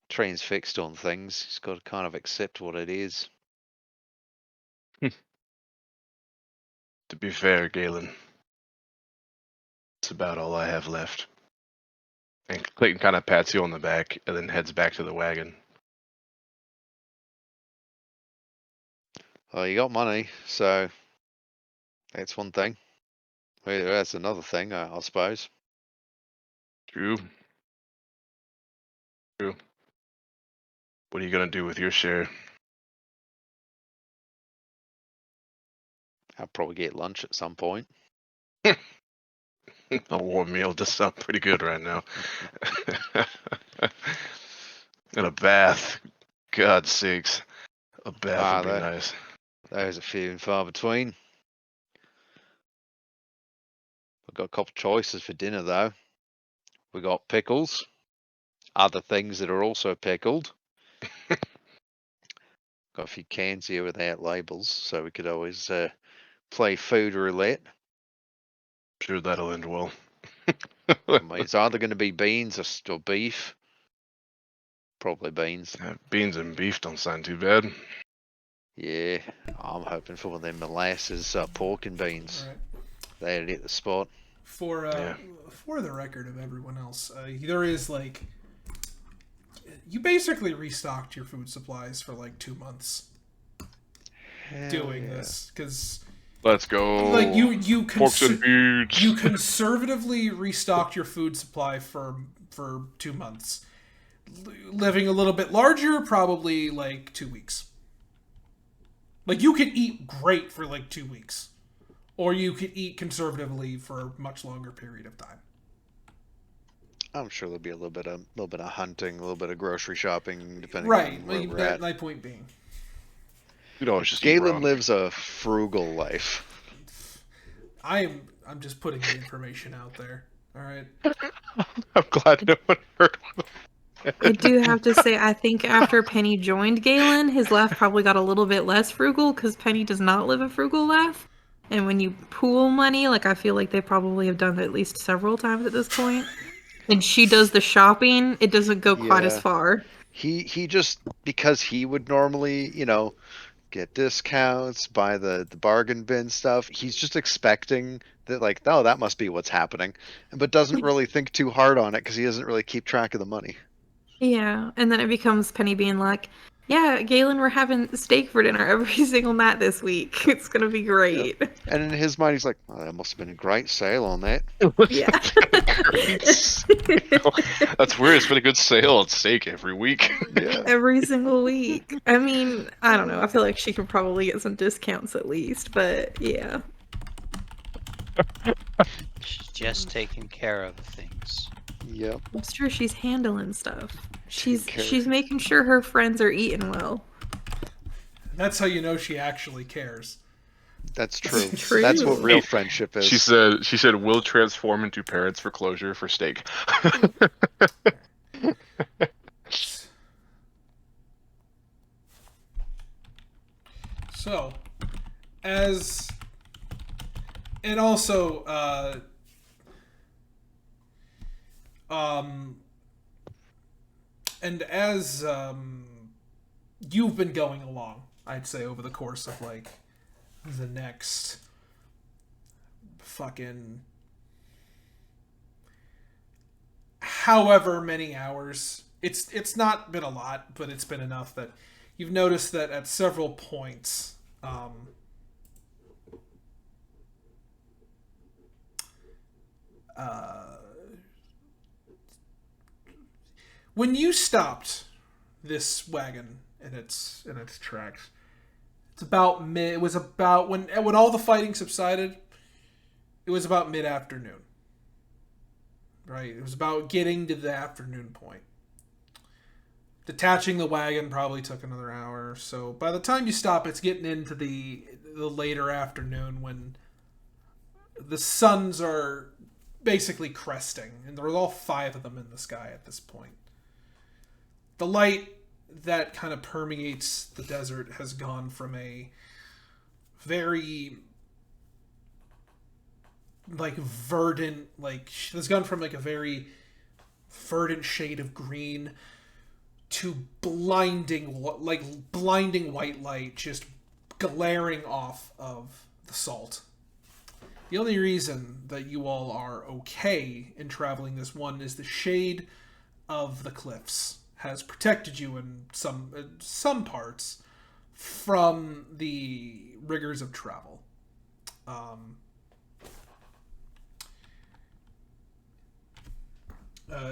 transfixed on things. You've got to kind of accept what it is. To be fair, Galen, it's about all I have left. And Clayton kind of pats you on the back and then heads back to the wagon. Oh, you got money, so that's one thing. Well, that's another thing, I suppose. True. What are you gonna do with your share? I'll probably get lunch at some point. A warm meal does sound pretty good right now. And a bath. God's sakes. A bath would be nice. Those are few and far between. We've got a couple choices for dinner, though. We got pickles, other things that are also pickled. Got a few cans here without labels, so we could always play food roulette. Sure, that'll end well. I mean, it's either going to be beans or beef. Probably beans. Beans and beef don't sound too bad. Yeah, I'm hoping for one of them molasses pork and beans. Right. That'd hit the spot. For the record of everyone else, there is like you basically restocked your food supplies for like 2 months doing this because let's go. Like you porks and beans. You conservatively restocked your food supply for 2 months. Living a little bit larger, probably like 2 weeks. Like you could eat great for like 2 weeks. Or you could eat conservatively for a much longer period of time. I'm sure there'll be a little bit of hunting, a little bit of grocery shopping, depending right. on where we're at. My point being, Galen lives a frugal life. I'm just putting the information out there. All right. I'm glad no one heard. I do have to say, I think after Penny joined Galen, his laugh probably got a little bit less frugal because Penny does not live a frugal life. And when you pool money, like I feel like they probably have done it at least several times at this point. And she does the shopping, it doesn't go quite as Yeah. far. He just, because he would normally, get discounts, buy the bargain bin stuff. He's just expecting that, like, oh, that must be what's happening, but doesn't really think too hard on it because he doesn't really keep track of the money. Yeah, and then it becomes Penny being like, yeah, Galen, we're having steak for dinner every single night this week. It's gonna be great. And in his mind, he's like, oh, that must have been a great sale on that. Yeah. Great sale. That's weird. It's been a good sale on steak every week. Yeah. Every single week. I mean, I don't know. I feel like she could probably get some discounts at least, but yeah. She's just taking care of things. Yep. I'm sure she's handling stuff. Taking care. She's making sure her friends are eating well. That's how you know she actually cares. That's true. True. That's what real friendship is. She said we'll transform into parents for closure for steak. So, as and also, and as you've been going along, I'd say over the course of like the next fucking however many hours. It's not been a lot, but it's been enough that you've noticed that at several points, when you stopped this wagon in its tracks, it was about when all the fighting subsided. It was about mid-afternoon. Right? It was about getting to the afternoon point. Detaching the wagon probably took another hour or so. By the time you stop, it's getting into the later afternoon when the suns are basically cresting, and there's all 5 of them in the sky at this point. The light that kind of permeates the desert has gone from a very verdant, has gone from a very verdant shade of green to blinding white light just glaring off of the salt. The only reason that you all are okay in traveling this one is the shade of the cliffs has protected you in some parts from the rigors of travel.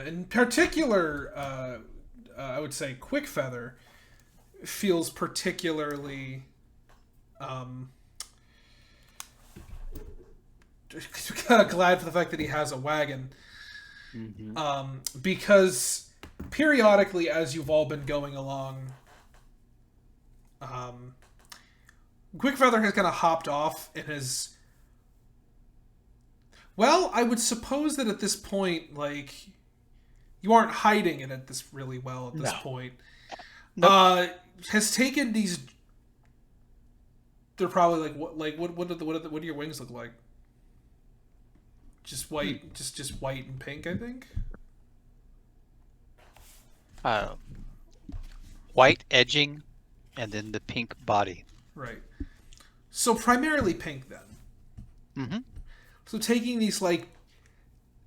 In particular, I would say Quickfeather feels particularly glad for the fact that he has a wagon. Because periodically, as you've all been going along, Quickfeather has kind of hopped off and has... Well, I would suppose that at this point, you aren't hiding it at this really well at this point. Nope. Has taken these... They're probably what do your wings look like? Just white, just white and pink, I think. White edging, and then the pink body. Right. So primarily pink then. Mm-hmm. So taking these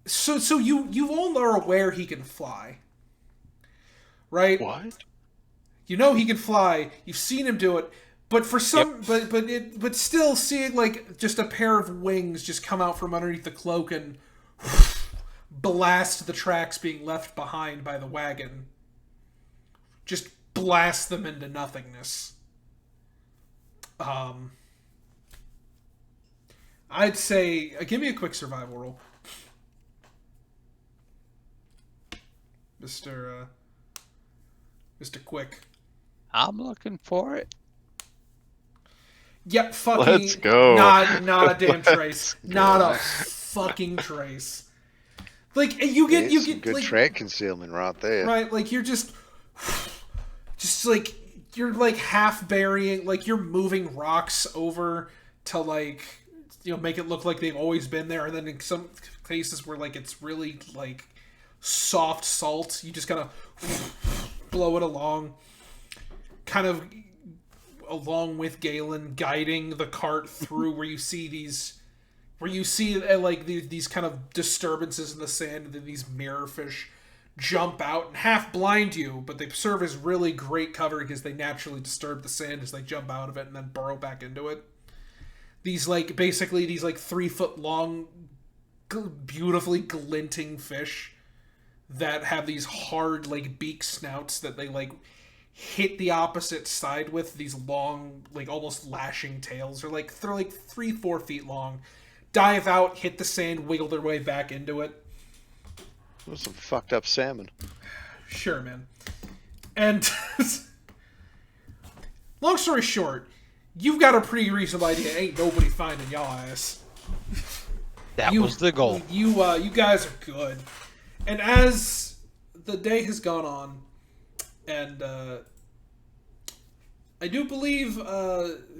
so you all are aware he can fly, right? What? You know he can fly. You've seen him do it, but for some, but still seeing just a pair of wings just come out from underneath the cloak and blast the tracks being left behind by the wagon. Just blast them into nothingness. I'd say, give me a quick survival roll, Mr. Quick. I'm looking for it. Yep, fucking. Let's go. Not a damn trace. Not a fucking trace. You get good track concealment right there. Right, you're just you're half burying, you're moving rocks over to make it look like they've always been there, and then in some cases where like it's really like soft salt, you just kind of blow it along, kind of along with Galen guiding the cart through where you see these kind of disturbances in the sand, and then these mirrorfish jump out and half blind you, but they serve as really great cover because they naturally disturb the sand as they jump out of it and then burrow back into it. These 3 foot long, beautifully glinting fish that have these hard like beak snouts that they like hit the opposite side with, these long like almost lashing tails. They're like 3-4 feet long, dive out, hit the sand, wiggle their way back into it. Those some fucked up salmon. Sure, man. And long story short, you've got a pretty reasonable idea. Ain't nobody finding y'all ass. That was the goal. You guys are good. And as the day has gone on, and I do believe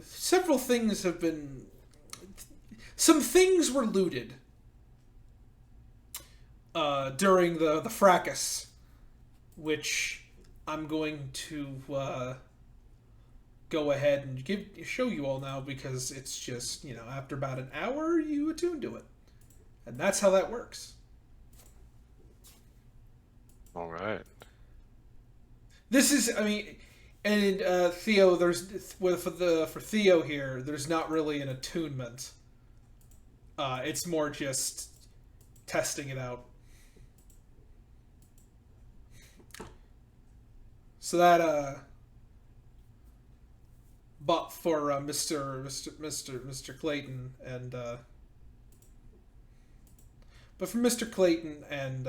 several things have been... Some things were looted during the fracas, which I'm going to go ahead and show you all now, because it's just, after about an hour, you attune to it. And that's how that works. All right. This is, and Theo, for Theo here, there's not really an attunement. It's more just testing it out. So that, but for Mr. Clayton and, but for Mr. Clayton and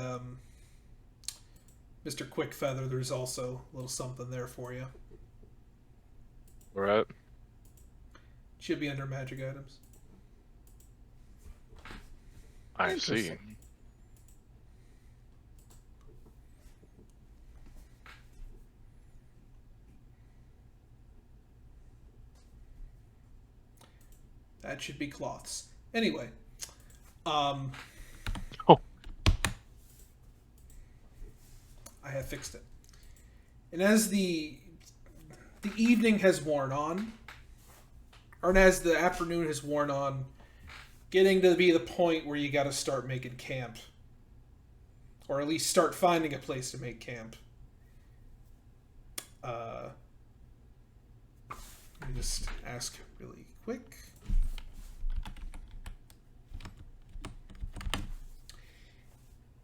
Mr. Quickfeather, there's also a little something there for you. All right. Should be under magic items. I see. That should be cloths. Anyway, Oh. I have fixed it. And as the evening has worn on, or as the afternoon has worn on, getting to be the point where you got to start making camp, or at least start finding a place to make camp. Let me just ask really quick.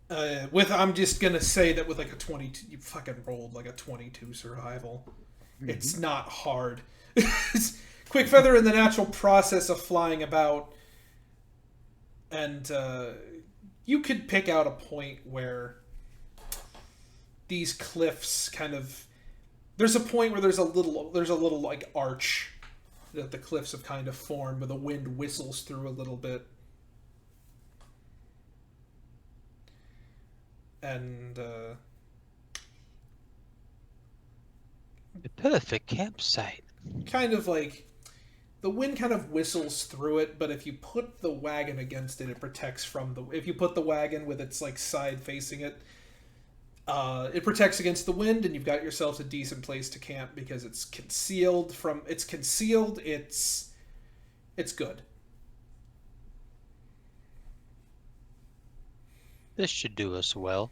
I'm just gonna say that with like a 22, you fucking rolled like a 22 survival. Mm-hmm. It's not hard. Quickfeather in the natural process of flying about, and you could pick out a point where these cliffs kind of, there's a point where there's a little like arch that the cliffs have kind of formed, where the wind whistles through a little bit. And The perfect campsite. kind of like the wind kind of whistles through it, but if you put the wagon against it, it protects from the. If you put the wagon with its like side facing it, it protects against the wind, and you've got yourselves a decent place to camp because it's concealed from. It's concealed. It's good. This should do us well.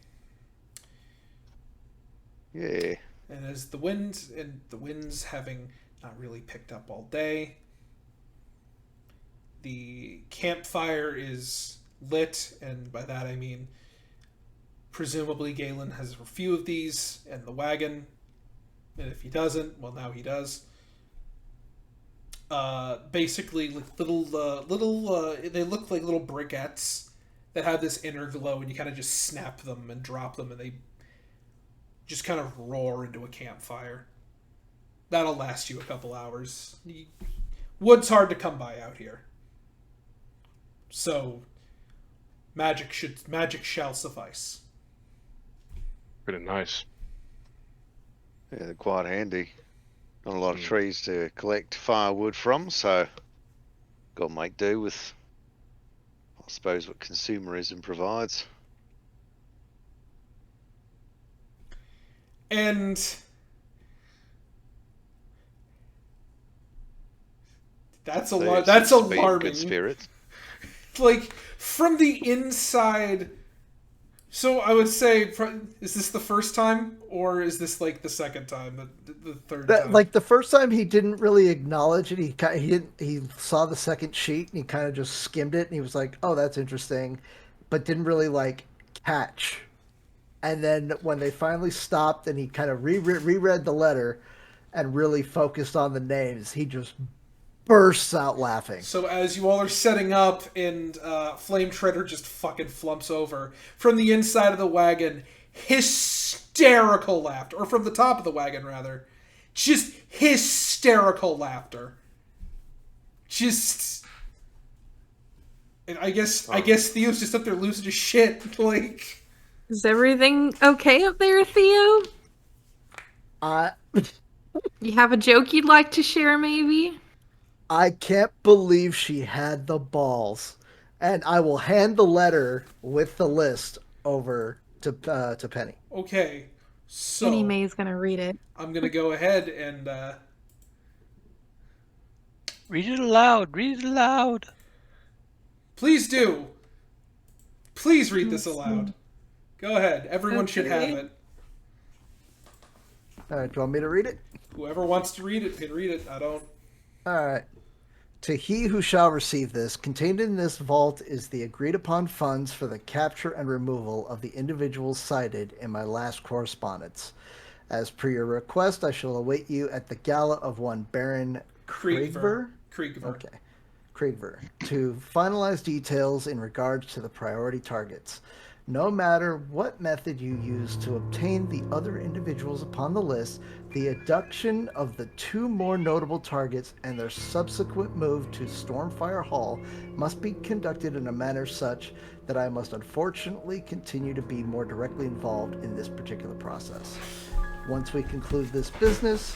Yeah. And as the winds having not really picked up all day, the campfire is lit, and by that I mean presumably Galen has a few of these and the wagon, and if he doesn't, well, now he does. Basically like little they look like little briquettes that have this inner glow, and you kind of just snap them and drop them, and they just kind of roar into a campfire. That'll last you a couple hours. Wood's hard to come by out here, so magic shall suffice. Pretty nice. Yeah, they're quite handy. Not a lot of trees to collect firewood from, so got to make do with I suppose what consumerism provides. And that's a So lot. it's That's to be in good alarming. spirits. Like from the inside. So I would say, is this the first time, or is this like the second time, the third time? Like the first time, he didn't really acknowledge it. He saw the second sheet and he kind of just skimmed it and he was like, "Oh, that's interesting," but didn't really like catch. And then when they finally stopped and he kind of reread the letter and really focused on the names, he just bursts out laughing. So as you all are setting up and Flame Treader just fucking flumps over, from the inside of the wagon, hysterical laughter. Or from the top of the wagon, rather. Just hysterical laughter. Just... And I guess Theo's just up there losing his shit. Like... Is everything okay up there, Theo? You have a joke you'd like to share, maybe? I can't believe she had the balls. And I will hand the letter with the list over to Penny. Okay, so... Penny May's gonna read it. I'm gonna go ahead and... Read it aloud. Read it aloud. Please do. Please read this aloud. Go ahead. Everyone should have it. All right, do you want me to read it? Whoever wants to read it can read it. I don't... All right. To he who shall receive this, contained in this vault is the agreed upon funds for the capture and removal of the individuals cited in my last correspondence. As per your request, I shall await you at the gala of one Baron Kriegver. Okay. Kriegver, to finalize details in regards to the priority targets. No matter what method you use to obtain the other individuals upon the list, the abduction of the two more notable targets and their subsequent move to Stormfire Hall must be conducted in a manner such that I must unfortunately continue to be more directly involved in this particular process. Once we conclude this business,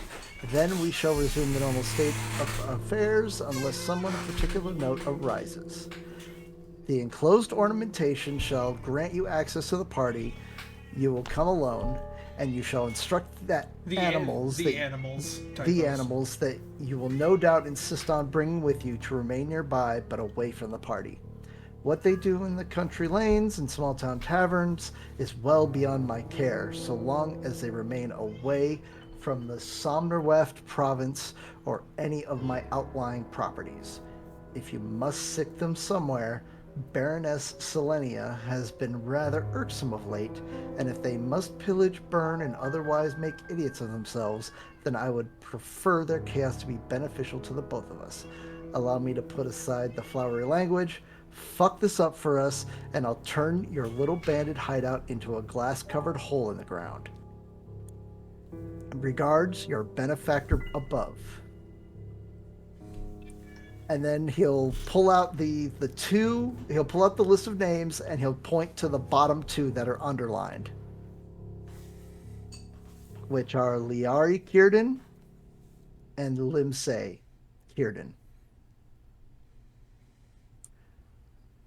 then we shall resume the normal state of affairs unless someone of particular note arises. The enclosed ornamentation shall grant you access to the party. You will come alone, and you shall instruct the animals that you will no doubt insist on bringing with you to remain nearby but away from the party. What they do in the country lanes and small town taverns is well beyond my care, so long as they remain away from the Somnerweft province or any of my outlying properties. If you must sick them somewhere, Baroness Selenia has been rather irksome of late, and if they must pillage, burn, and otherwise make idiots of themselves, then I would prefer their chaos to be beneficial to the both of us. Allow me to put aside the flowery language. Fuck this up for us, and I'll turn your little bandit hideout into a glass-covered hole in the ground. Regards, your benefactor above. And then he'll pull out he'll pull out the list of names and he'll point to the bottom two that are underlined, which are Liari Kierden and Limsay Kierden.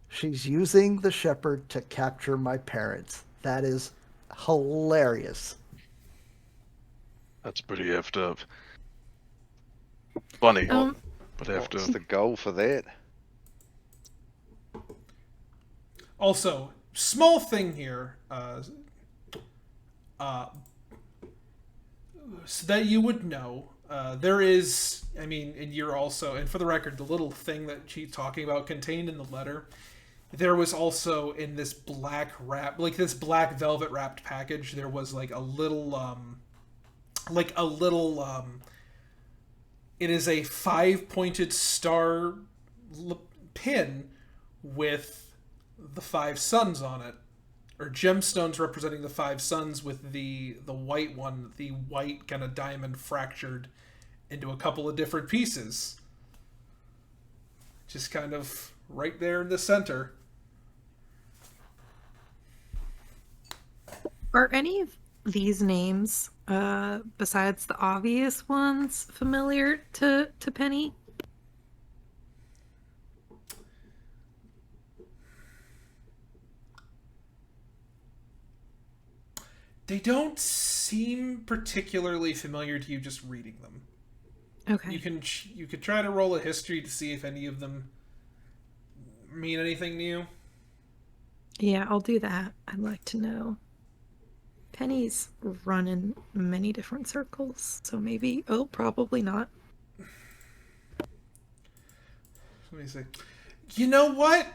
She's using the shepherd to capture my parents. That is hilarious. That's pretty effed up. Funny. But effed What's up. the goal for that? Also, small thing here, so that you would know, there is, I mean, and you're also, and for the record, the little thing that she's talking about contained in the letter, there was also in this black velvet wrapped package, there was like a little, it is a 5-pointed star pin with the 5 suns on it, or gemstones representing the 5 suns, with the white one, the white kind of diamond fractured into a couple of different pieces. Just kind of right there in the center. Are any of these names, besides the obvious ones, familiar to Penny? They don't seem particularly familiar to you just reading them. Okay. You could try to roll a history to see if any of them mean anything to you. Yeah, I'll do that. I'd like to know. Penny's run in many different circles, so maybe... Oh, probably not. Let me see. You know what?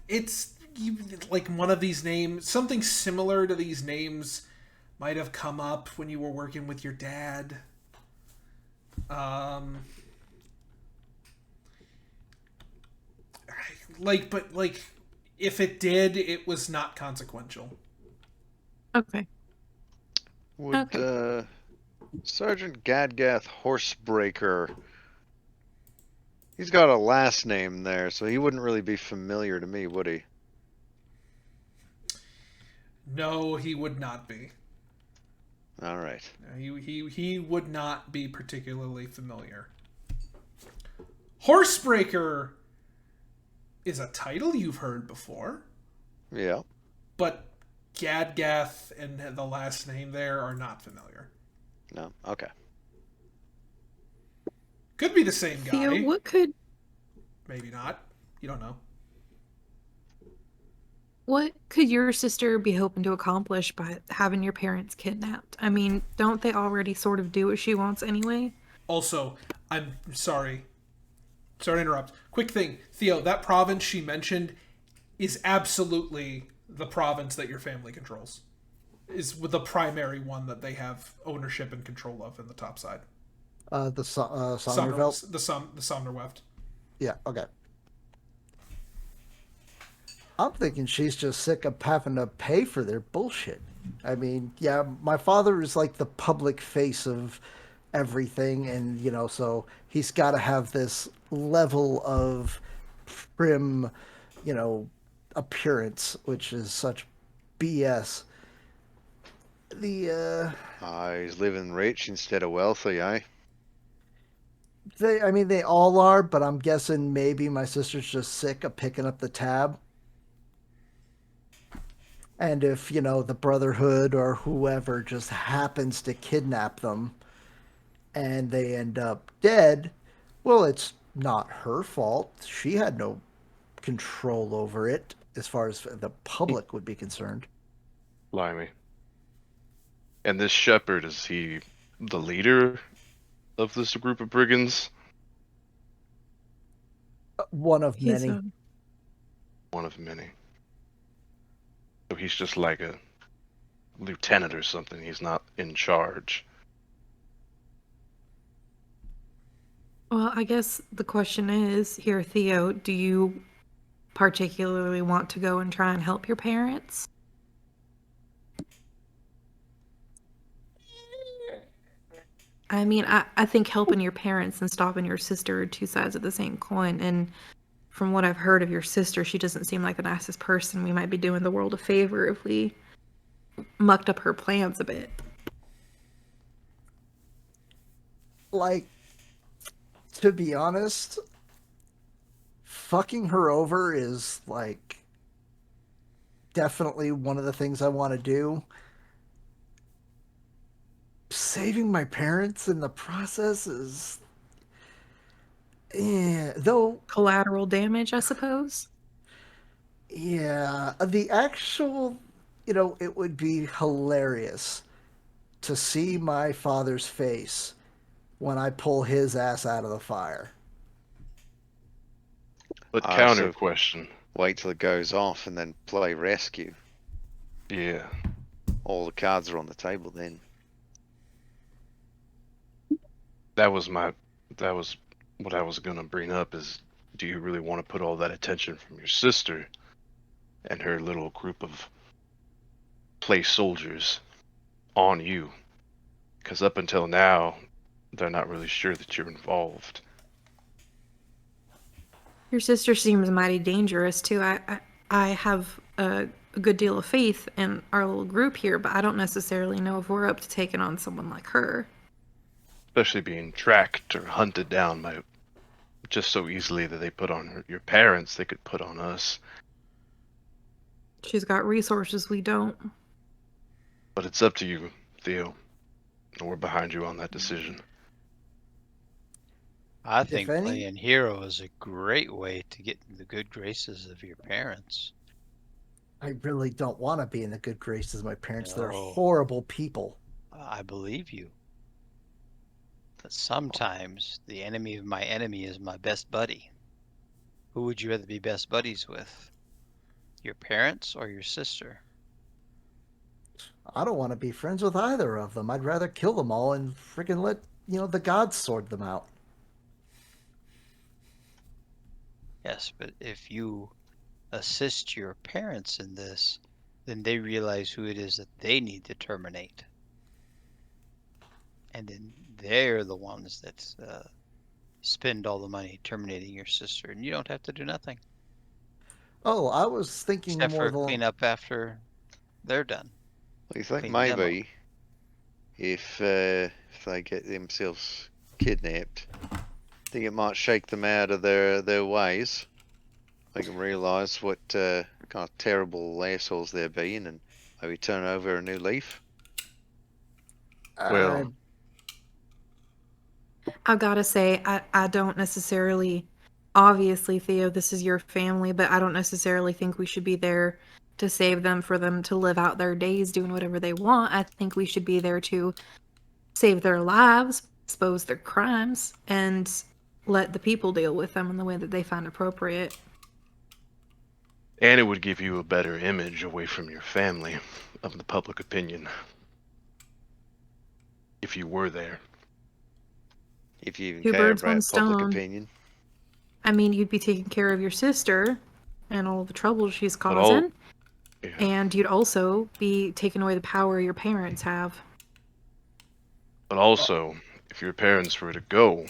It's like one of these names, something similar to these names might have come up when you were working with your dad. But if it did, it was not consequential. Okay. Would Sergeant Gadgath Horsebreaker? He's got a last name there, so he wouldn't really be familiar to me, would he? No, he would not be. All right. He would not be particularly familiar. Horsebreaker is a title you've heard before. Yeah. But Gadgath and the last name there are not familiar. No. Okay. Could be the same guy. Theo, what could... Maybe not. You don't know. What could your sister be hoping to accomplish by having your parents kidnapped? I mean, don't they already sort of do what she wants anyway? Also, I'm sorry. Sorry to interrupt. Quick thing. Theo, that province she mentioned is absolutely the province that your family controls. Is the primary one that they have ownership and control of in the top side. The Sommerveld? The Sommerweft. Yeah, okay. I'm thinking she's just sick of having to pay for their bullshit. I mean, yeah, my father is like the public face of everything, and, so he's got to have this level of prim, appearance, which is such BS. He's living rich instead of wealthy, aye? They all are, but I'm guessing maybe my sister's just sick of picking up the tab. And if, the Brotherhood or whoever just happens to kidnap them and they end up dead, well, it's not her fault. She had no control over it as far as the public would be concerned. Blimey. And this shepherd, is he the leader of this group of brigands? One of many. One of many. So he's just like a lieutenant or something. He's not in charge. Well, I guess the question is here, Theo, do you particularly want to go and try and help your parents? I mean, I think helping your parents and stopping your sister are two sides of the same coin. And from what I've heard of your sister, she doesn't seem like the nicest person. We might be doing the world a favor if we mucked up her plans a bit. Like, to be honest, fucking her over is, like, definitely one of the things I want to do. Saving my parents in the process is... Yeah, though... Collateral damage, I suppose? Yeah, the actual... it would be hilarious to see my father's face when I pull his ass out of the fire. But counter question. Wait till it goes off and then play rescue. Yeah. All the cards are on the table then. That was what I was gonna bring up is, do you really want to put all that attention from your sister and her little group of play soldiers on you? Because up until now, they're not really sure that you're involved. Your sister seems mighty dangerous, too. I have a good deal of faith in our little group here, but I don't necessarily know if we're up to taking on someone like her. Especially being tracked or hunted down by just so easily that they put on your parents, they could put on us. She's got resources we don't. But it's up to you, Theo. And we're behind you on that decision. I If think any- playing hero is a great way to get in the good graces of your parents. I really don't want to be in the good graces of my parents. They're No. horrible people. I believe you. But sometimes the enemy of my enemy is my best buddy. Who would you rather be best buddies with? Your parents or your sister? I don't want to be friends with either of them. I'd rather kill them all and freaking let, the gods sort them out. Yes, but if you assist your parents in this, then they realize who it is that they need to terminate. And then they're the ones that spend all the money terminating your sister, and you don't have to do nothing Oh, I was thinking except more for the clean up after they're done. You think Clean them up. maybe if they get themselves kidnapped, think it might shake them out of their ways, make them realise what kind of terrible assholes they're being, and maybe turn over a new leaf. Well, I've got to say, I don't necessarily, obviously, Theo, this is your family, but I don't necessarily think we should be there to save them for them to live out their days doing whatever they want. I think we should be there to save their lives, expose their crimes, and let the people deal with them in the way that they find appropriate. and it would give you a better image away from your family of the public opinion. If you were there. If you even Two care birds, one about public stone. opinion. I mean, you'd be taking care of your sister and all the trouble she's causing, Yeah. and you'd also be taking away the power your parents have. But also, if your parents were to go,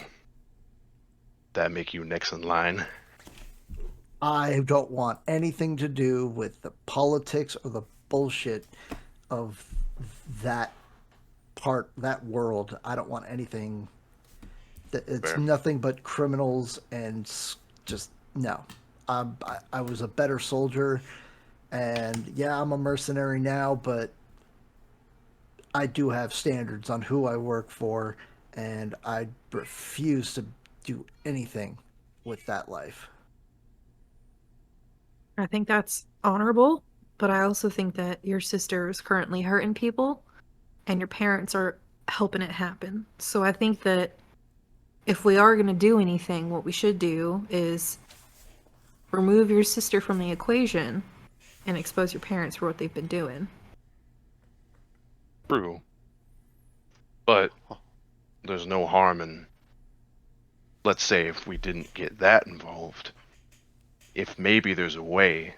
that make you next in line. I don't want anything to do with the politics or the bullshit of that that world. I don't want anything. It's Fair. nothing but criminals and just no. I was a better soldier, and yeah, I'm a mercenary now, but I do have standards on who I work for, and I refuse to do anything with that life. I think that's honorable, but I also think that your sister is currently hurting people and your parents are helping it happen. So I think that if we are going to do anything, what we should do is remove your sister from the equation and expose your parents for what they've been doing. True. But there's no harm in, let's say, if we didn't get that involved, if maybe there's a way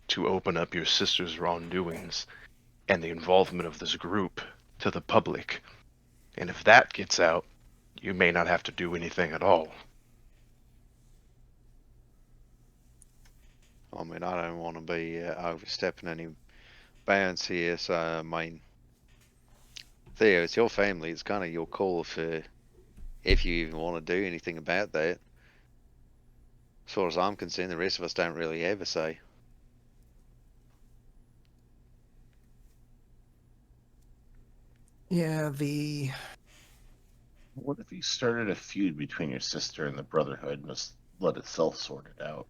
to open up your sister's wrongdoings and the involvement of this group to the public. And if that gets out, you may not have to do anything at all. I mean, I don't want to be overstepping any bounds here, so I mean, Theo, it's your family. It's kind of your call if you even want to do anything about that. As far as I'm concerned, the rest of us don't really have a say. Yeah, What if you started a feud between your sister and the Brotherhood and just let itself sort it out?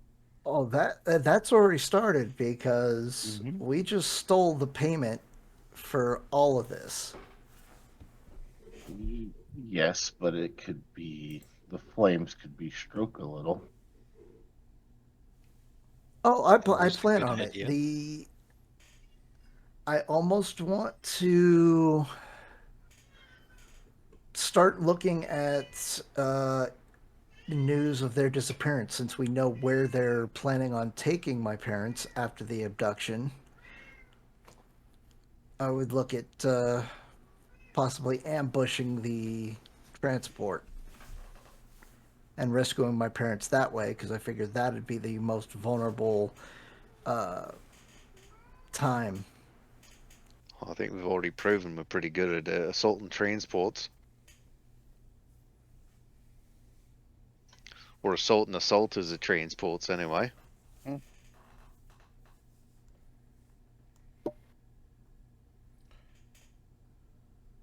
oh, that's already started because Mhm. we just stole the payment for all of this. Yes, but it could be the flames could be stroked a little. Oh, I Always a plan good on idea. it. I almost want to start looking at news of their disappearance since we know where they're planning on taking my parents after the abduction. I would look at possibly ambushing the transport and rescuing my parents that way because I figured that'd be the most vulnerable time. I think we've already proven we're pretty good at assaulting transports. Or assaulting assaulters at transports, anyway.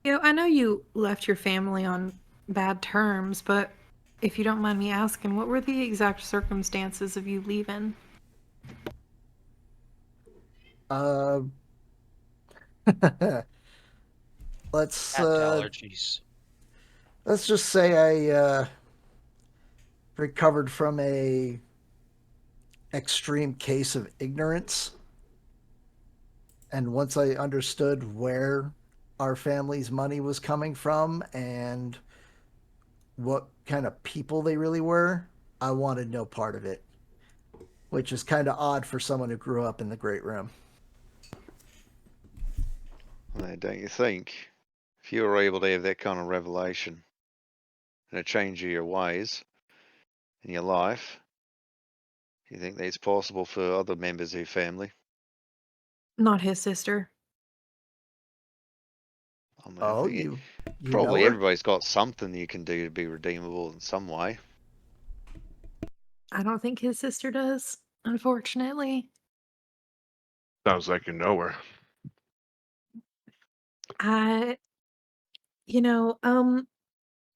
I know you left your family on bad terms, but if you don't mind me asking, what were the exact circumstances of you leaving? Uh, let's Cat uh, allergies. let's just say I recovered from a extreme case of ignorance, and once I understood where our family's money was coming from and what kind of people they really were, I wanted no part of it, which is kind of odd for someone who grew up in the Great Rim. Don't you think? If you were able to have that kind of revelation and a change of your ways in your life, do you think that's possible for other members of your family? Not his sister. I mean, I Oh, think you know probably her? everybody's got something you can do to be redeemable in some way. I don't think his sister does, unfortunately. Sounds like you know her. I,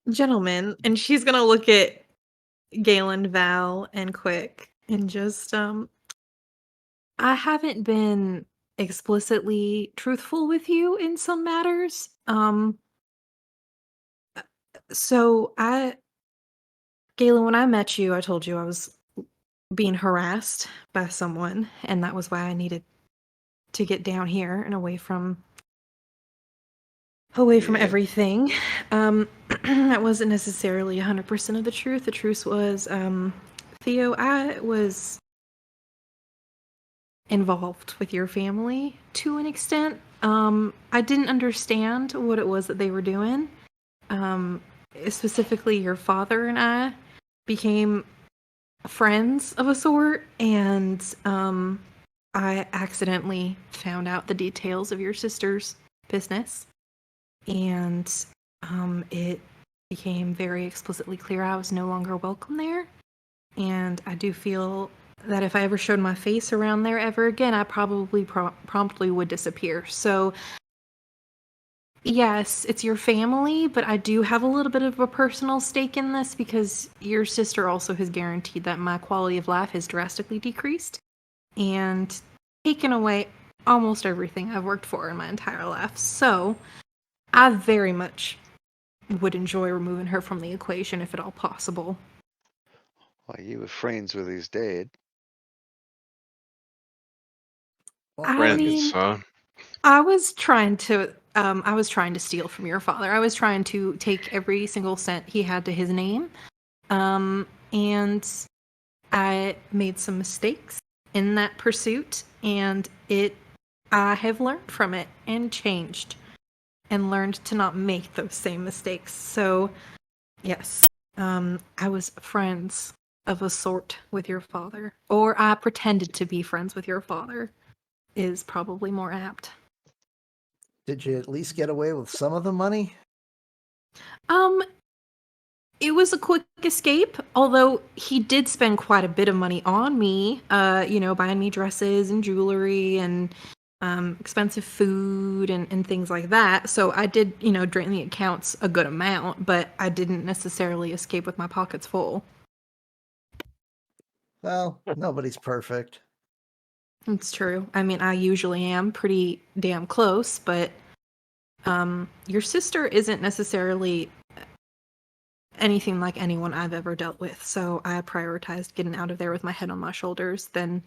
gentlemen, and she's gonna look at Galen, Val, and Quick, and just, I haven't been explicitly truthful with you in some matters. So Galen, when I met you, I told you I was being harassed by someone, and that was why I needed to get down here and away from Yeah. everything. That wasn't necessarily 100% of the truth. The truth was, Theo, I was involved with your family to an extent. I didn't understand what it was that they were doing. Specifically, your father and I became friends of a sort, and I accidentally found out the details of your sister's business, and it became very explicitly clear I was no longer welcome there. And I do feel that if I ever showed my face around there ever again, I probably promptly would disappear. So, yes, it's your family, but I do have a little bit of a personal stake in this because your sister also has guaranteed that my quality of life has drastically decreased and taken away almost everything I've worked for in my entire life. So, I very much would enjoy removing her from the equation if at all possible. Well, you were friends with his dad. Well, I I Friends, guess mean, huh? I was trying to steal from your father. I was trying to take every single cent he had to his name. And I made some mistakes in that pursuit, and I have learned from it and changed and learned to not make those same mistakes. So, yes, I was friends of a sort with your father, or I pretended to be friends with your father, is probably more apt. did you at least get away with some of the money? Um, it was a quick escape, although he did spend quite a bit of money on me, buying me dresses and jewelry and expensive food and things like that. So I did, drain the accounts a good amount, but I didn't necessarily escape with my pockets full. Well, nobody's perfect. It's true. I mean, I usually am pretty damn close, but your sister isn't necessarily anything like anyone I've ever dealt with. So I prioritized getting out of there with my head on my shoulders than,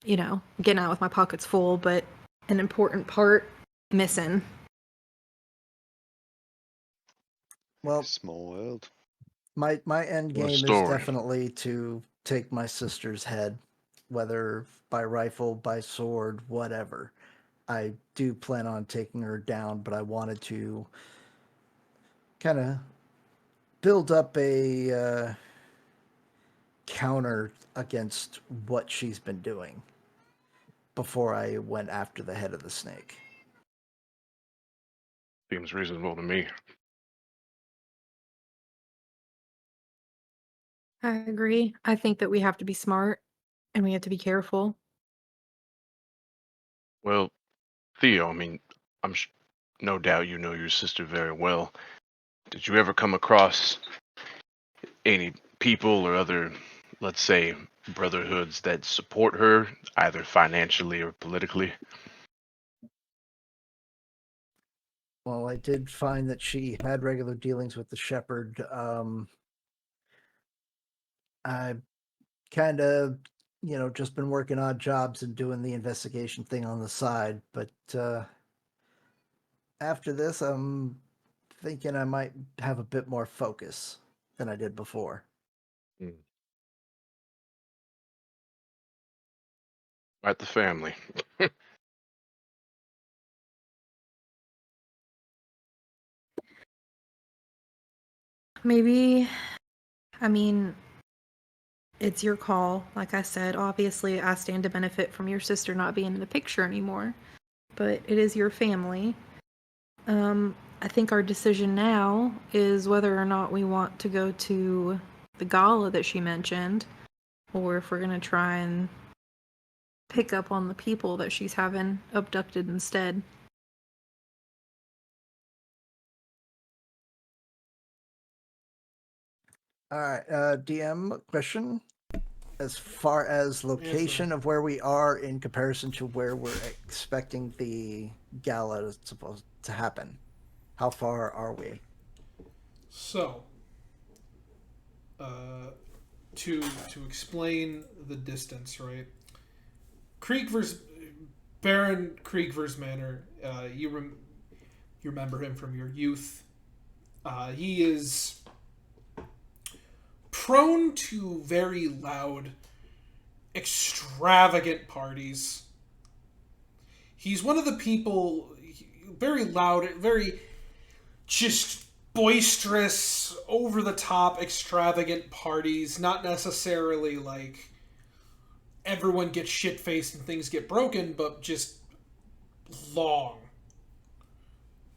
getting out with my pockets full, but an important part missing. Well, Small world. my end What a game is story. definitely to take my sister's head, whether by rifle, by sword, whatever. I do plan on taking her down, but I wanted to kind of build up a counter against what she's been doing before I went after the head of the snake. Seems reasonable to me. I agree. I think that we have to be smart and we have to be careful. Well, Theo, I mean, I'm no doubt you know your sister very well. Did you ever come across any people or other, let's say, brotherhoods that support her, either financially or politically? Well, I did find that she had regular dealings with the shepherd. I kind of, just been working odd jobs and doing the investigation thing on the side. But after this, I'm thinking I might have a bit more focus than I did before. Quite the family. Maybe, I mean, it's your call. Like I said, obviously, I stand to benefit from your sister not being in the picture anymore, but it is your family. I think our decision now is whether or not we want to go to the gala that she mentioned, or if we're going to try and pick up on the people that she's having abducted instead. All right, DM question. As far as location of where we are in comparison to where we're expecting the gala supposed to happen, how far are we? So, to explain the distance, right? Baron Kriegver's Manor. You remember him from your youth. He is prone to very loud, extravagant parties. He's one of the people, very loud, very just boisterous, over the top, extravagant parties. Not necessarily like everyone gets shit faced and things get broken, but just long.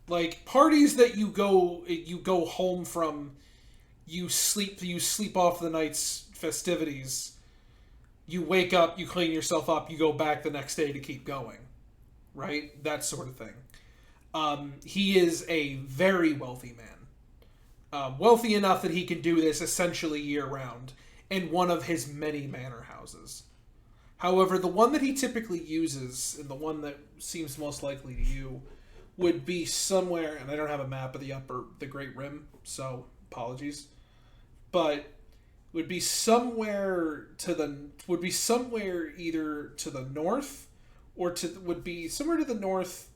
Like parties that you go home from, you sleep off the night's festivities. You wake up, you clean yourself up, you go back the next day to keep going. Right? That sort of thing. He is a very wealthy man. Wealthy enough that he can do this essentially year-round in one of his many manor houses. However, the one that he typically uses, and the one that seems most likely to you, would be somewhere, and I don't have a map of the Great Rim, so apologies, but would be somewhere either to the north, or would be somewhere to the north,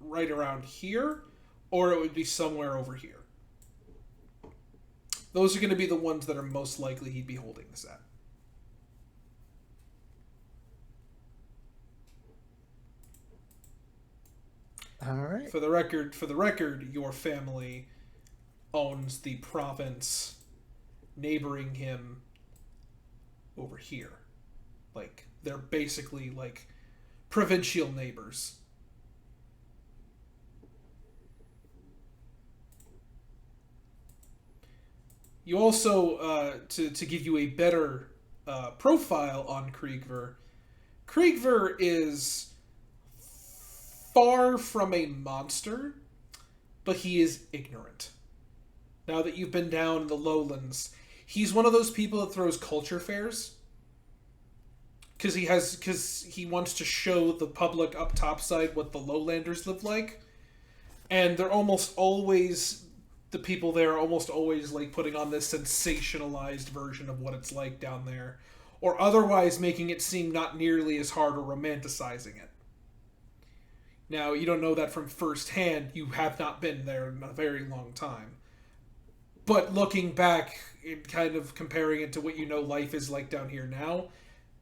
right around here, or it would be somewhere over here. Those are going to be the ones that are most likely he'd be holding this at. All right. For the record, your family owns the province neighboring him over here. Like, they're basically like provincial neighbors. You also, to give you a better profile on Kriegver is far from a monster, but he is ignorant. Now that you've been down in the lowlands, he's one of those people that throws culture fairs. Because he wants to show the public up topside what the lowlanders live like. And they're almost always, the people there are almost always like putting on this sensationalized version of what it's like down there. Or otherwise making it seem not nearly as hard or romanticizing it. Now, you don't know that from firsthand. You have not been there in a very long time. But looking back and kind of comparing it to what you know life is like down here now,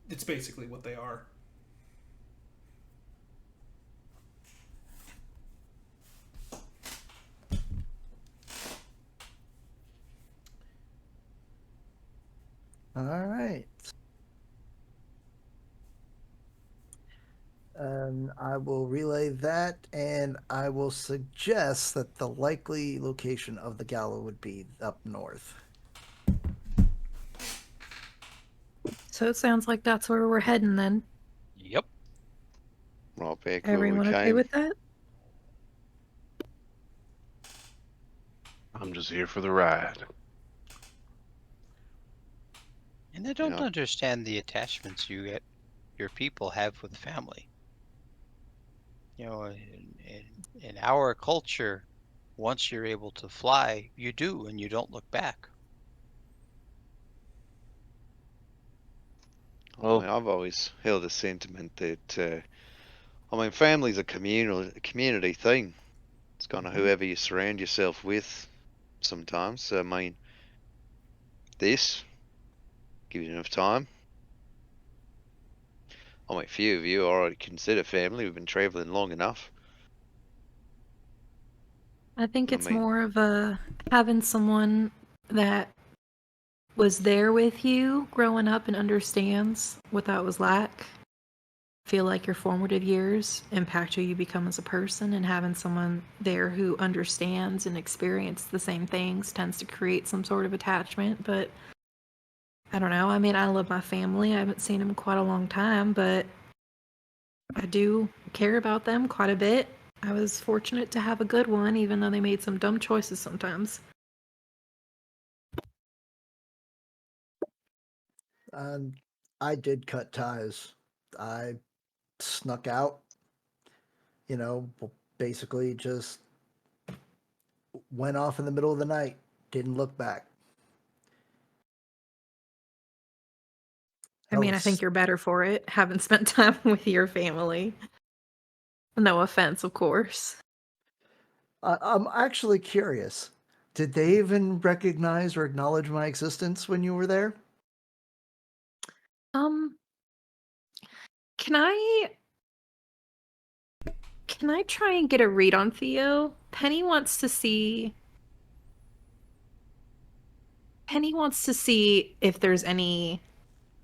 it's basically what they are. All right. I will relay that, and I will suggest that the likely location of the gala would be up north. So it sounds like that's where we're heading then. Yep. Well, Everyone okay with that? I'm just here for the ride. And I don't understand the attachments your people have with family. In our culture, once you're able to fly, you do, and you don't look back. Well, I've always held a sentiment that, family's a community thing. It's kind of whoever you surround yourself with sometimes. This, give you enough time. Few of you already consider family. We've been traveling long enough. I think it's more of having someone that was there with you growing up and understands what that was like. Feel like your formative years impact who you become as a person, and having someone there who understands and experienced the same things tends to create some sort of attachment. But I don't know. I mean, I love my family. I haven't seen them in quite a long time, but I do care about them quite a bit. I was fortunate to have a good one, even though they made some dumb choices sometimes. I did cut ties. I snuck out, basically just went off in the middle of the night, didn't look back. I mean, I think you're better for it, having spent time with your family. No offense, of course. I'm actually curious. Did they even recognize or acknowledge my existence when you were there? Can I try and get a read on Theo? Penny wants to see if there's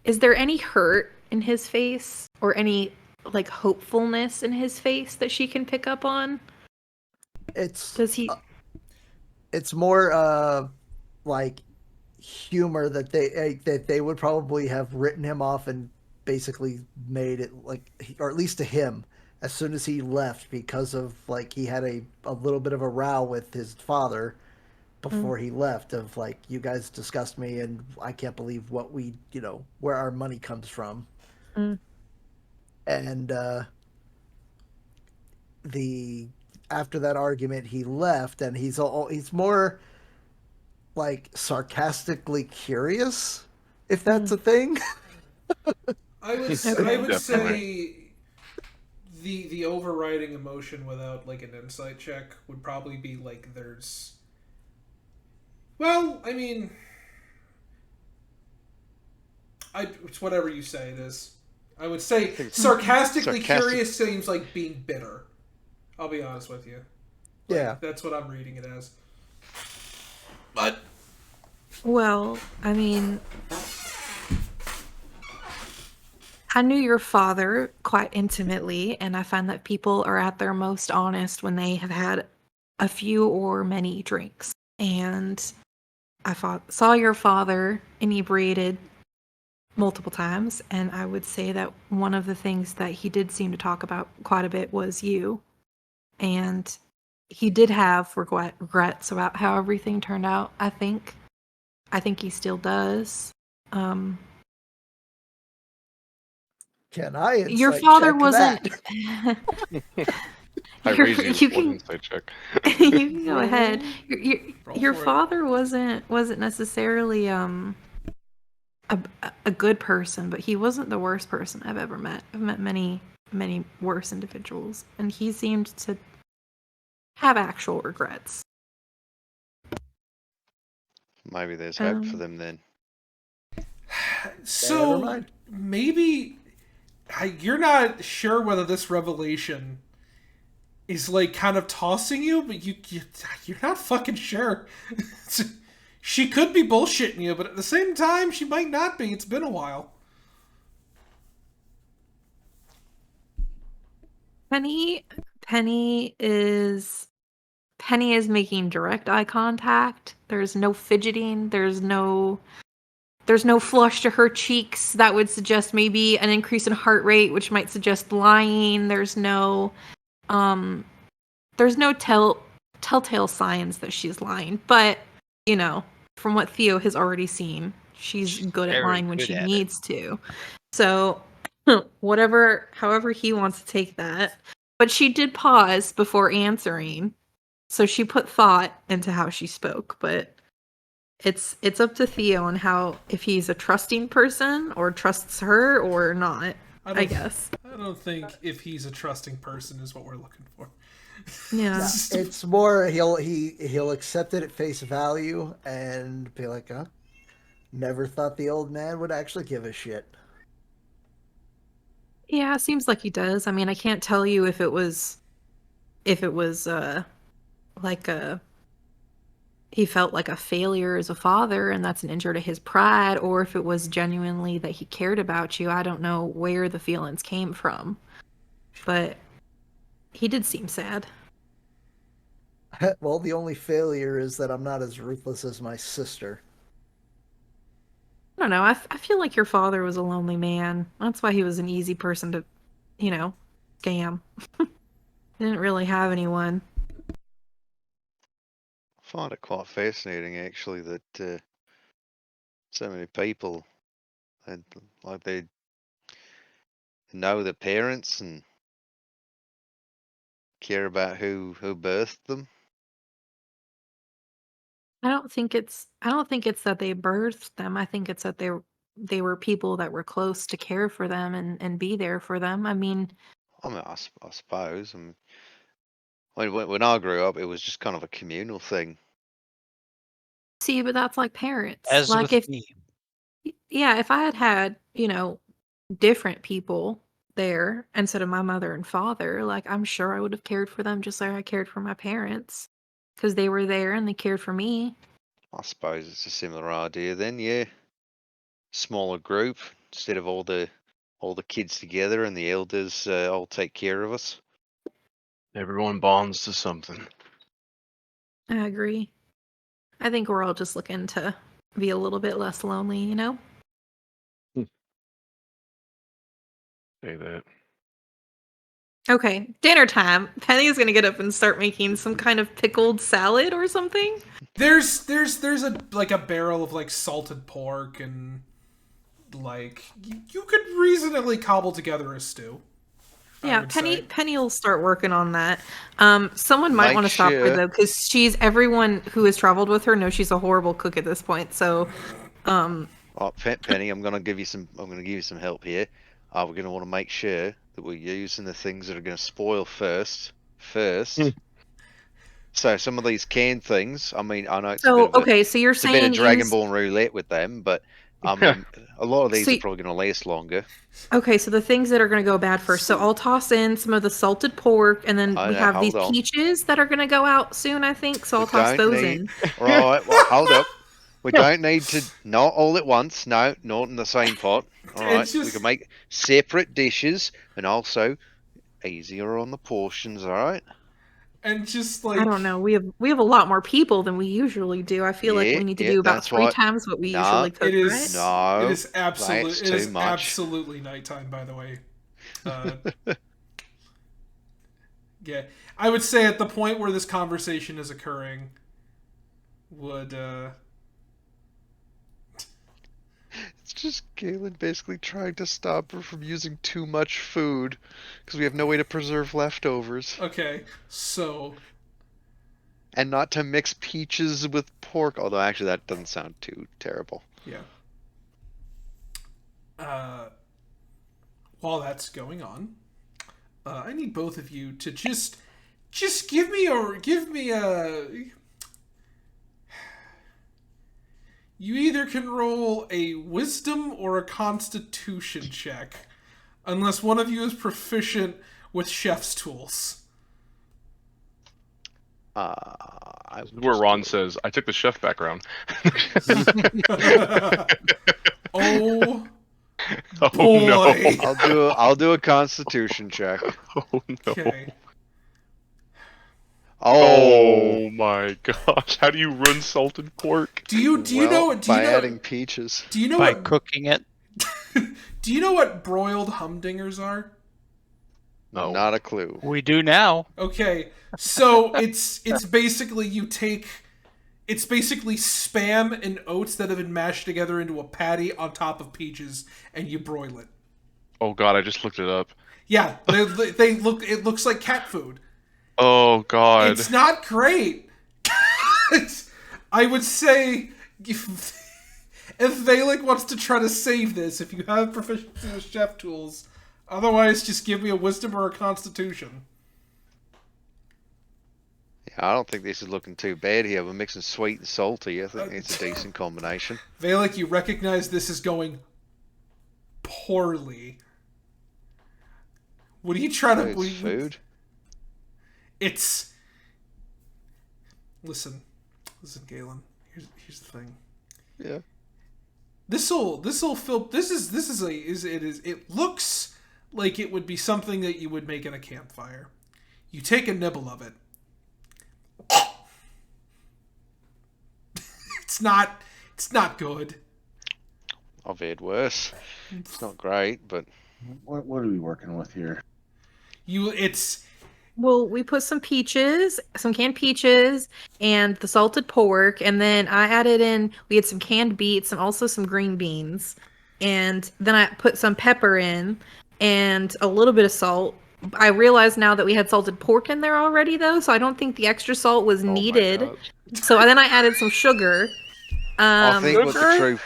is there any hurt in his face or any like hopefulness in his face that she can pick up on? It's more like humor that they would probably have written him off and basically made it like, or at least to him, as soon as he left, because of like he had a little bit of a row with his father before he left, of like, you guys disgust me and I can't believe what we, where our money comes from. And after that argument he left, and he's more like sarcastically curious, if that's a thing. I would say the overriding emotion without like an insight check would probably be like there's. Well, I mean, it's whatever you say it is. I would say sarcastically curious seems like being bitter. I'll be honest with you. Yeah. That's what I'm reading it as. But. Well, I mean, I knew your father quite intimately, and I find that people are at their most honest when they have had a few or many drinks. And I saw your father inebriated multiple times, and I would say that one of the things that he did seem to talk about quite a bit was you. And he did have regrets about how everything turned out, I think. I think he still does. Can I insight your father check wasn't that? I raise you one insight check. You can go ahead. Your father wasn't necessarily a good person, but he wasn't the worst person I've ever met. I've met many worse individuals, and he seemed to have actual regrets. Maybe there's hope for them then. So maybe you're not sure whether this revelation is like kind of tossing you, but you're not fucking sure. She could be bullshitting you, but at the same time, she might not be. It's been a while. Penny is making direct eye contact. There's no fidgeting. There's no flush to her cheeks that would suggest maybe an increase in heart rate, which might suggest lying. There's no telltale signs that she's lying. But, you know, from what Theo has already seen, she's good at very lying when good she at it. needs to. So, however he wants to take that. But she did pause before answering. So she put thought into how she spoke, but it's up to Theo on how, if he's a trusting person or trusts her or not, I guess. I don't think if he's a trusting person is what we're looking for. Yeah. It's more he'll accept it at face value and be like, huh? Never thought the old man would actually give a shit. Yeah, it seems like he does. I mean, I can't tell you if it was like he felt like a failure as a father and that's an injury to his pride, or if it was genuinely that he cared about you. I don't know where the feelings came from. But he did seem sad. Well, the only failure is that I'm not as ruthless as my sister. I don't know. I feel like your father was a lonely man. That's why he was an easy person to, scam. Didn't really have anyone. I find it quite fascinating, actually, that so many people, they know their parents and care about who birthed them. I don't think it's that they birthed them. I think it's that they were people that were close to care for them and be there for them. I mean, I suppose. When I grew up, it was just kind of a communal thing. see, but that's like parents. As Like with me. if I had, different people there instead of my mother and father, like I'm sure I would have cared for them just like I cared for my parents because they were there and they cared for me. I suppose it's a similar idea then, yeah. Smaller group instead of all the kids together and the elders all take care of us. Everyone bonds to something. I agree. I think we're all just looking to be a little bit less lonely, you know? Say that. Okay, dinner time. Penny's gonna get up and start making some kind of pickled salad or something. There's a barrel of salted pork and you could reasonably cobble together a stew. Yeah, Penny will start working on that. Someone might Make want to stop her sure- though, because everyone who has traveled with her knows she's a horrible cook at this point. So, Oh, Penny, I'm gonna give you some help here. We're gonna want to make sure that we're using the things that are gonna spoil first. So some of these canned things, I mean, I know it's so you're it's a bit saying of Dragon Ball roulette with them, but I mean, a lot of these So are probably gonna last longer. okay, so the things that are going to go bad first. So I'll toss in some of the salted pork, and then Oh, we no, have these hold on. peaches that are going to go out soon, I think. So I'll We toss don't those need- in. Right, well, hold up. We don't need to, not all at once. No, not in the same pot. All right, It's just- we can make separate dishes and also easier on the portions. All right. And just I don't know. We have a lot more people than we usually do. I feel like we need to do about that's 3 what- times what we Nah, usually cook, it is No, it is absolutely that's it is too much. absolutely nighttime, by the way. Yeah, I would say at the point where this conversation is occurring, would It's just Galen basically trying to stop her from using too much food because we have no way to preserve leftovers okay, so and not to mix peaches with pork. Although actually that doesn't sound too terrible. yeah. While that's going on, I need both of you to just give me a. You either can roll a wisdom or a constitution check, unless one of you is proficient with chef's tools. Where Ron says, "I took the chef background." Oh Oh boy. no! I'll do a Constitution check. Oh no! Okay. Oh my gosh! How do you run salted pork? Do you know by adding peaches? Do you know By what cooking it. do you know what broiled humdingers are? No. Not a clue. We do now. Okay, so it's basically it's basically spam and oats that have been mashed together into a patty on top of peaches, and you broil it. Oh god, I just looked it up. Yeah, they look. It looks like cat food. Oh god. It's not great. I would say if Valik wants to try to save this, if you have proficiency with chef tools, otherwise just give me a wisdom or a constitution. Yeah, I don't think this is looking too bad here. We're mixing sweet and salty. I think it's a decent combination. Valik, you recognize this is going poorly. What are you trying to... It's food. It's... Listen, Galen. Here's the thing. Yeah. It looks like it would be something that you would make in a campfire. You take a nibble of it. It's not good. I've had worse. It's not great, but What are we working with here? Well, we put some peaches, some canned peaches, and the salted pork, and then I added in, we had some canned beets and also some green beans. And then I put some pepper in and a little bit of salt. I realize now that we had salted pork in there already, though, so I don't think the extra salt was needed. God. So then I added some sugar. I think what the truth.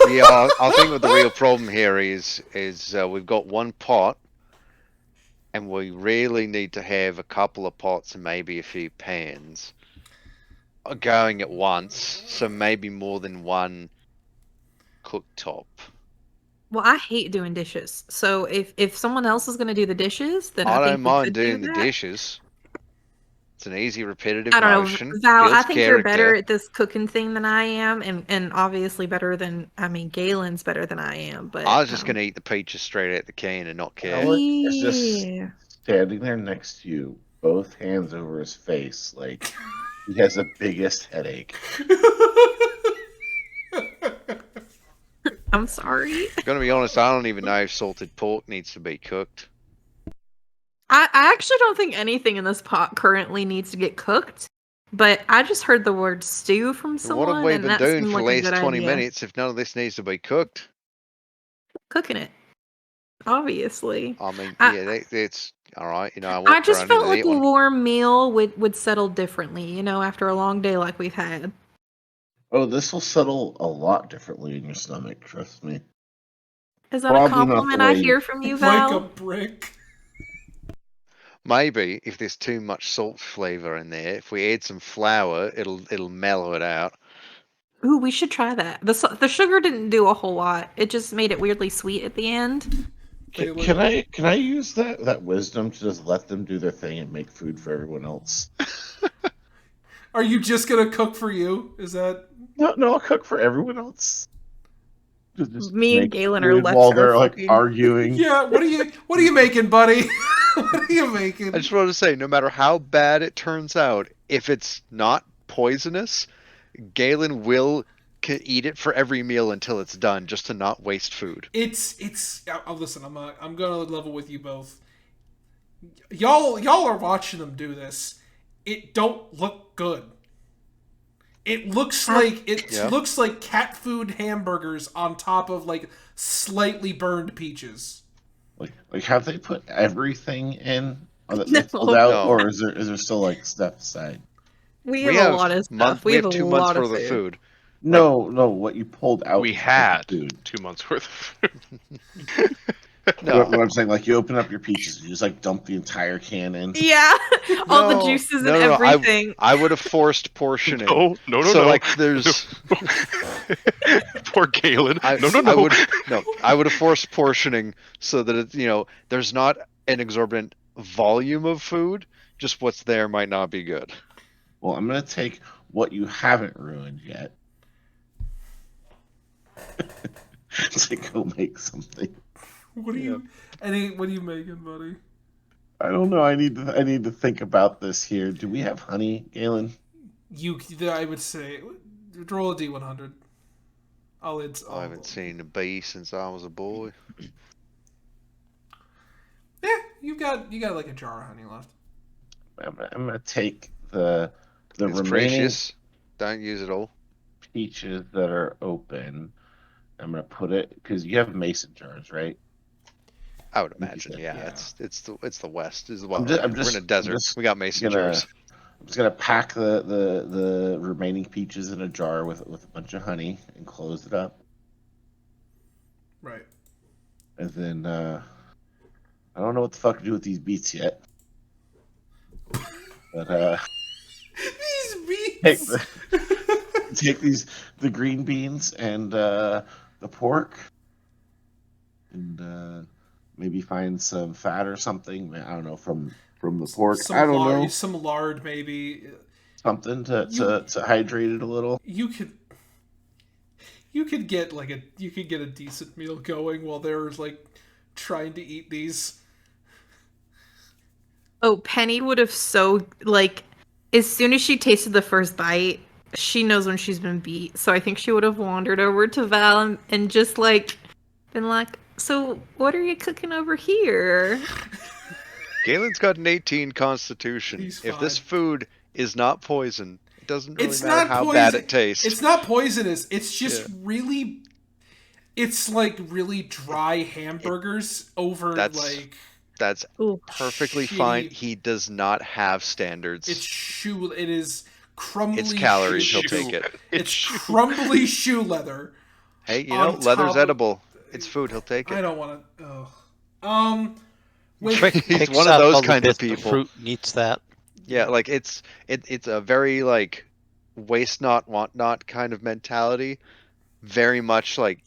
Yeah, I think what the real problem here is we've got one pot, and we really need to have a couple of pots and maybe a few pans going at once, so maybe more than one cooktop. Well, I hate doing dishes. So if someone else is going to do the dishes, then I I think don't we mind could do doing the that. dishes. It's an easy, repetitive I don't motion. know, Val. I builds think you're better character. at this cooking thing than I am, and obviously better than Galen's better than I am. But I was just going to eat the peaches straight out the can and not care. Valik is just Yeah. standing there next to you, both hands over his face, like he has the biggest headache. I'm sorry. Gonna be honest, I don't even know if salted pork needs to be cooked. I actually don't think anything in this pot currently needs to get cooked. But I just heard the word stew from someone, What have we and been that doing seemed for the like a last good 20 idea. minutes if none of this needs to be cooked? Cooking it, obviously. I mean, I- yeah, that's all right. You know, I I walked just around felt into like that a one. warm meal would settle differently, after a long day like we've had. Oh, this will settle a lot differently in your stomach, trust me. Is that Probably a not the compliment I way- hear from you, Like a Val? brick. Maybe if there's too much salt flavor in there, if we add some flour, it'll mellow it out. Ooh, we should try that. The sugar didn't do a whole lot. It just made it weirdly sweet at the end. Can I use that wisdom to just let them do their thing and make food for everyone else? Are you just gonna cook for you? Is that... No, I'll cook for everyone else. Just Me and make Galen are food left while our they're like fucking- arguing. Yeah, what are you making, buddy? What are you making? I just want to say, no matter how bad it turns out, if it's not poisonous, Galen will eat it for every meal until it's done, just to not waste food. It's. Listen, I'm gonna level with you both. Y'all are watching them do this. It don't look good. It looks like looks like cat food hamburgers on top of like slightly burned peaches. Like have they put everything in that No. they pulled out, No. or is there still like stuff aside? We have a lot of stuff. We have a 2 months lot worth of of food. No, what you pulled out. We of the had food. 2 months worth of food. No, What I'm saying, like you open up your peaches, you just like dump the entire can in. Yeah, all the No, juices no, and no, everything. I would have forced portioning. No. So like, there's. Poor Galen. I would have forced portioning so that it, there's not an exorbitant volume of food. Just what's there might not be good. Well, I'm gonna take what you haven't ruined yet. To go make something. What are you making, buddy? I don't know. I need to think about this here. Do we have honey, Galen? I would say roll a d100. I haven't seen a bee since I was a boy. Yeah, you got like a jar of honey left. I'm gonna take the It's remaining precious. Don't use it all. peaches that are open. I'm gonna put it because you have mason jars, right? I would think you imagine. said, Yeah, yeah. It's the West. Is I'm well. just, We're in a desert. We got mason jars. I'm just gonna pack the remaining peaches in a jar with a bunch of honey and close it up. Right. And then I don't know what the fuck to do with these beets yet. But These take beets. take the green beans and the pork and maybe find some fat or something. I don't know from the pork. I don't know. Some lard, maybe. Something to hydrate it a little. You could get a decent meal going while they're like trying to eat these. Oh, Penny would have so like as soon as she tasted the first bite, she knows when she's been beat. So I think she would have wandered over to Val and just like been like, "So what are you cooking over here?" Galen's got an 18 constitution. He's If this fine. food is not poison, it doesn't really It's matter not how poison. bad it tastes. It's not poisonous. It's just Yeah. really. It's like really dry hamburgers over like. That's Ooh. perfectly shitty- fine. He does not have standards. It is crumbly. It's calories. shoe- He'll take it. It's crumbly shoe leather. Hey, you on know, leather's top of- edible. It's food. He'll take I it. don't want to. Wait, He's Picks one of up those all the kind of bits people. fruit and eats that. Yeah, like it's a very like waste not want not kind of mentality. Very much like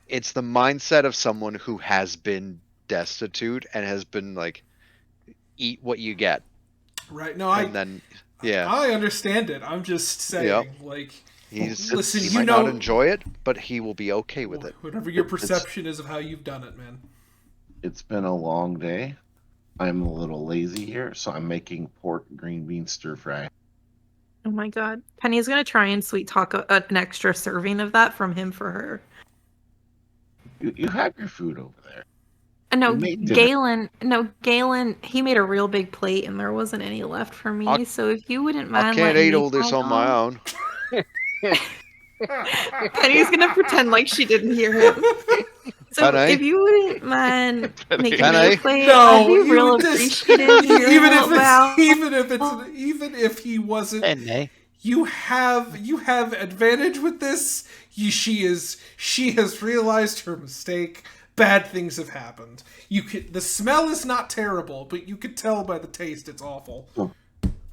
it's the mindset of someone who has been destitute and has been like eat what you get. right? No, And then yeah, I understand it. I'm just saying, Yep. like, listen, he you might know, not enjoy it, but he will be okay with it. whatever your perception is of how you've done it, man. It's been a long day. I'm a little lazy here, so I'm making pork green bean stir fry. Oh my god. Penny's gonna try and sweet talk an extra serving of that from him for her. You have your food over there. No, We made dinner. Galen, he made a real big plate and there wasn't any left for me. I- So if you wouldn't mind I can't letting eat me all this follow on my own. Penny's gonna pretend like she didn't hear him. So Penny? if you wouldn't mind making Penny? me a plate, No, I'd be you real just- appreciative. of your help, Val. even if he wasn't, And you have advantage with this. She has realized her mistake. Bad things have happened. The smell is not terrible, but you could tell by the taste it's awful.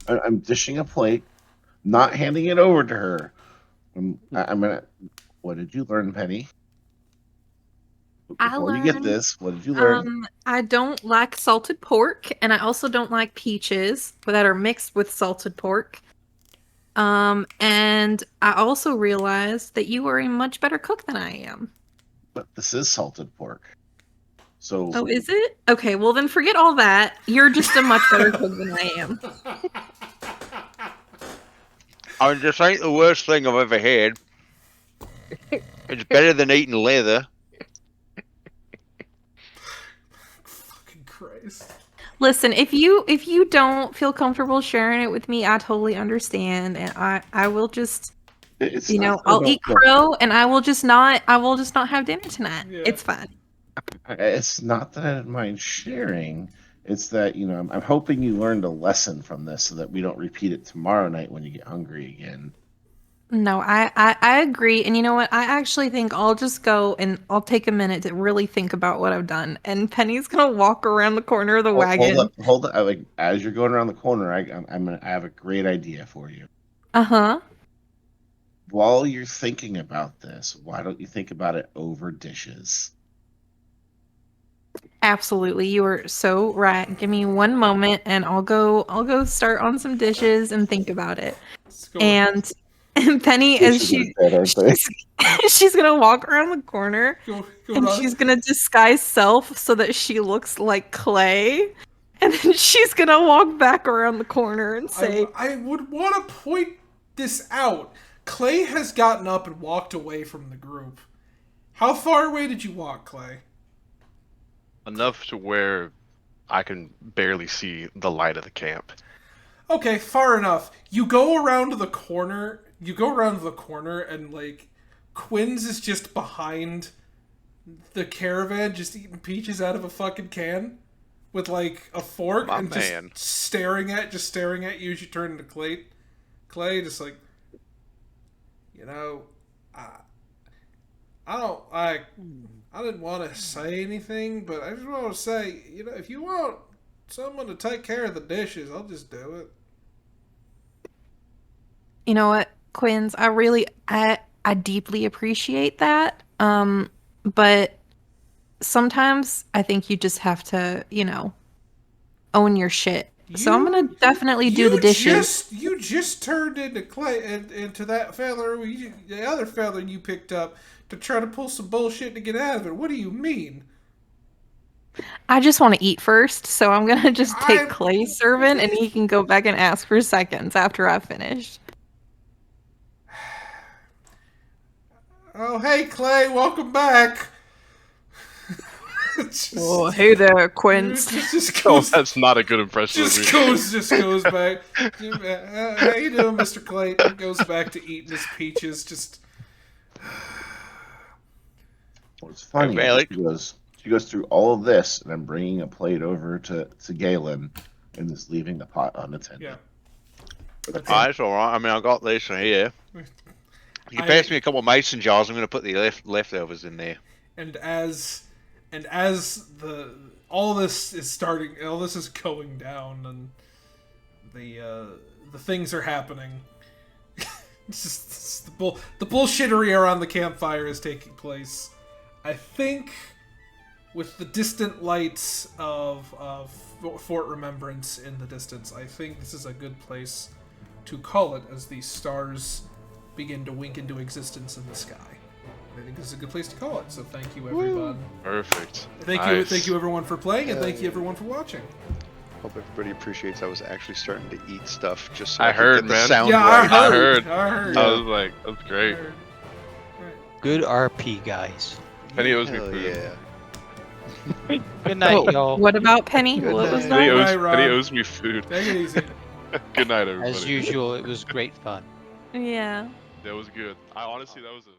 I'm dishing a plate, not handing it over to her. I'm gonna. What did you learn, Penny? Before you get learned, this, what did you learn? I don't like salted pork, and I also don't like peaches that are mixed with salted pork. And I also realized that you are a much better cook than I am. But this is salted pork. So Oh, is it? Okay, well then forget all that. You're just a much better cook than I am. I mean, this ain't the worst thing I've ever had. It's better than eating leather. Fucking Christ. Listen, if you don't feel comfortable sharing it with me, I totally understand, and I will just it's I'll eat crow, and I will just not have dinner tonight. Yeah. It's fine. It's not that I don't mind sharing. It's that I'm hoping you learned a lesson from this, so that we don't repeat it tomorrow night when you get hungry again. No, I agree, and you know what? I actually think I'll just go and I'll take a minute to really think about what I've done. And Penny's gonna walk around the corner of the wagon. Hold up. Like as you're going around the corner, I have a great idea for you. Uh-huh. While you're thinking about this, why don't you think about it over dishes? Absolutely. You are so right. Give me one moment and I'll go start on some dishes and think about it. Let's go. And Penny, as she's gonna walk around the corner Go and run. she's gonna disguise self so that she looks like Clay. And then she's gonna walk back around the corner and say, I would want to point this out. Clay has gotten up and walked away from the group. How far away did you walk, Clay? enough to where I can barely see the light of the camp. Okay, far enough. You go around the corner. And like Quinn's is just behind the caravan, just eating peaches out of a fucking can with like a fork My and man. just staring at you as you turn into Clay. Clay just like, you know, I didn't want to say anything, but I just want to say, you know, if you want someone to take care of the dishes, I'll just do it. You know what, Quinns, I deeply appreciate that. But sometimes I think you just have to, own your shit. So I'm gonna definitely do the dishes. You just turned into into that feather, the other feather you picked up to try to pull some bullshit to get out of it. What do you mean? I just want to eat first, so I'm gonna just take Clay's servant, and he can go back and ask for seconds after I've finished. Oh, hey, Clay, welcome back. Oh, hey there, Quinns. Oh, that's not a good impression of me. Just goes back. How you doing, Mr. Clayton? Goes back to eating his peaches. Just. What's funny Valik. is she goes through all of this, and I'm bringing a plate over to Galen, and just leaving the pot unattended. Yeah. That's all right. I mean, I got this here. You can pass me a couple of mason jars. I'm going to put the leftovers in there. And as all this is going down, and the things are happening. it's the bullshittery around the campfire is taking place. I think with the distant lights of Fort Remembrance in the distance, I think this is a good place to call it as the stars begin to wink into existence in the sky. I think this is a good place to call it. So thank you, everyone. Perfect. Thank you, everyone, for playing, and thank you, everyone, for watching. Hope everybody appreciates I was actually starting to eat stuff just so I could heard, get the man. sound Yeah, right. I heard. heard. I was like, that's great. Good RP, guys. Penny owes me Hell food. yeah. Good night, y'all. What about Penny? Good What was night. Penny that? owes, Rob. Penny owes me food. Take it easy. Good night, everybody. As usual, it was great fun. Yeah. That was good. That was a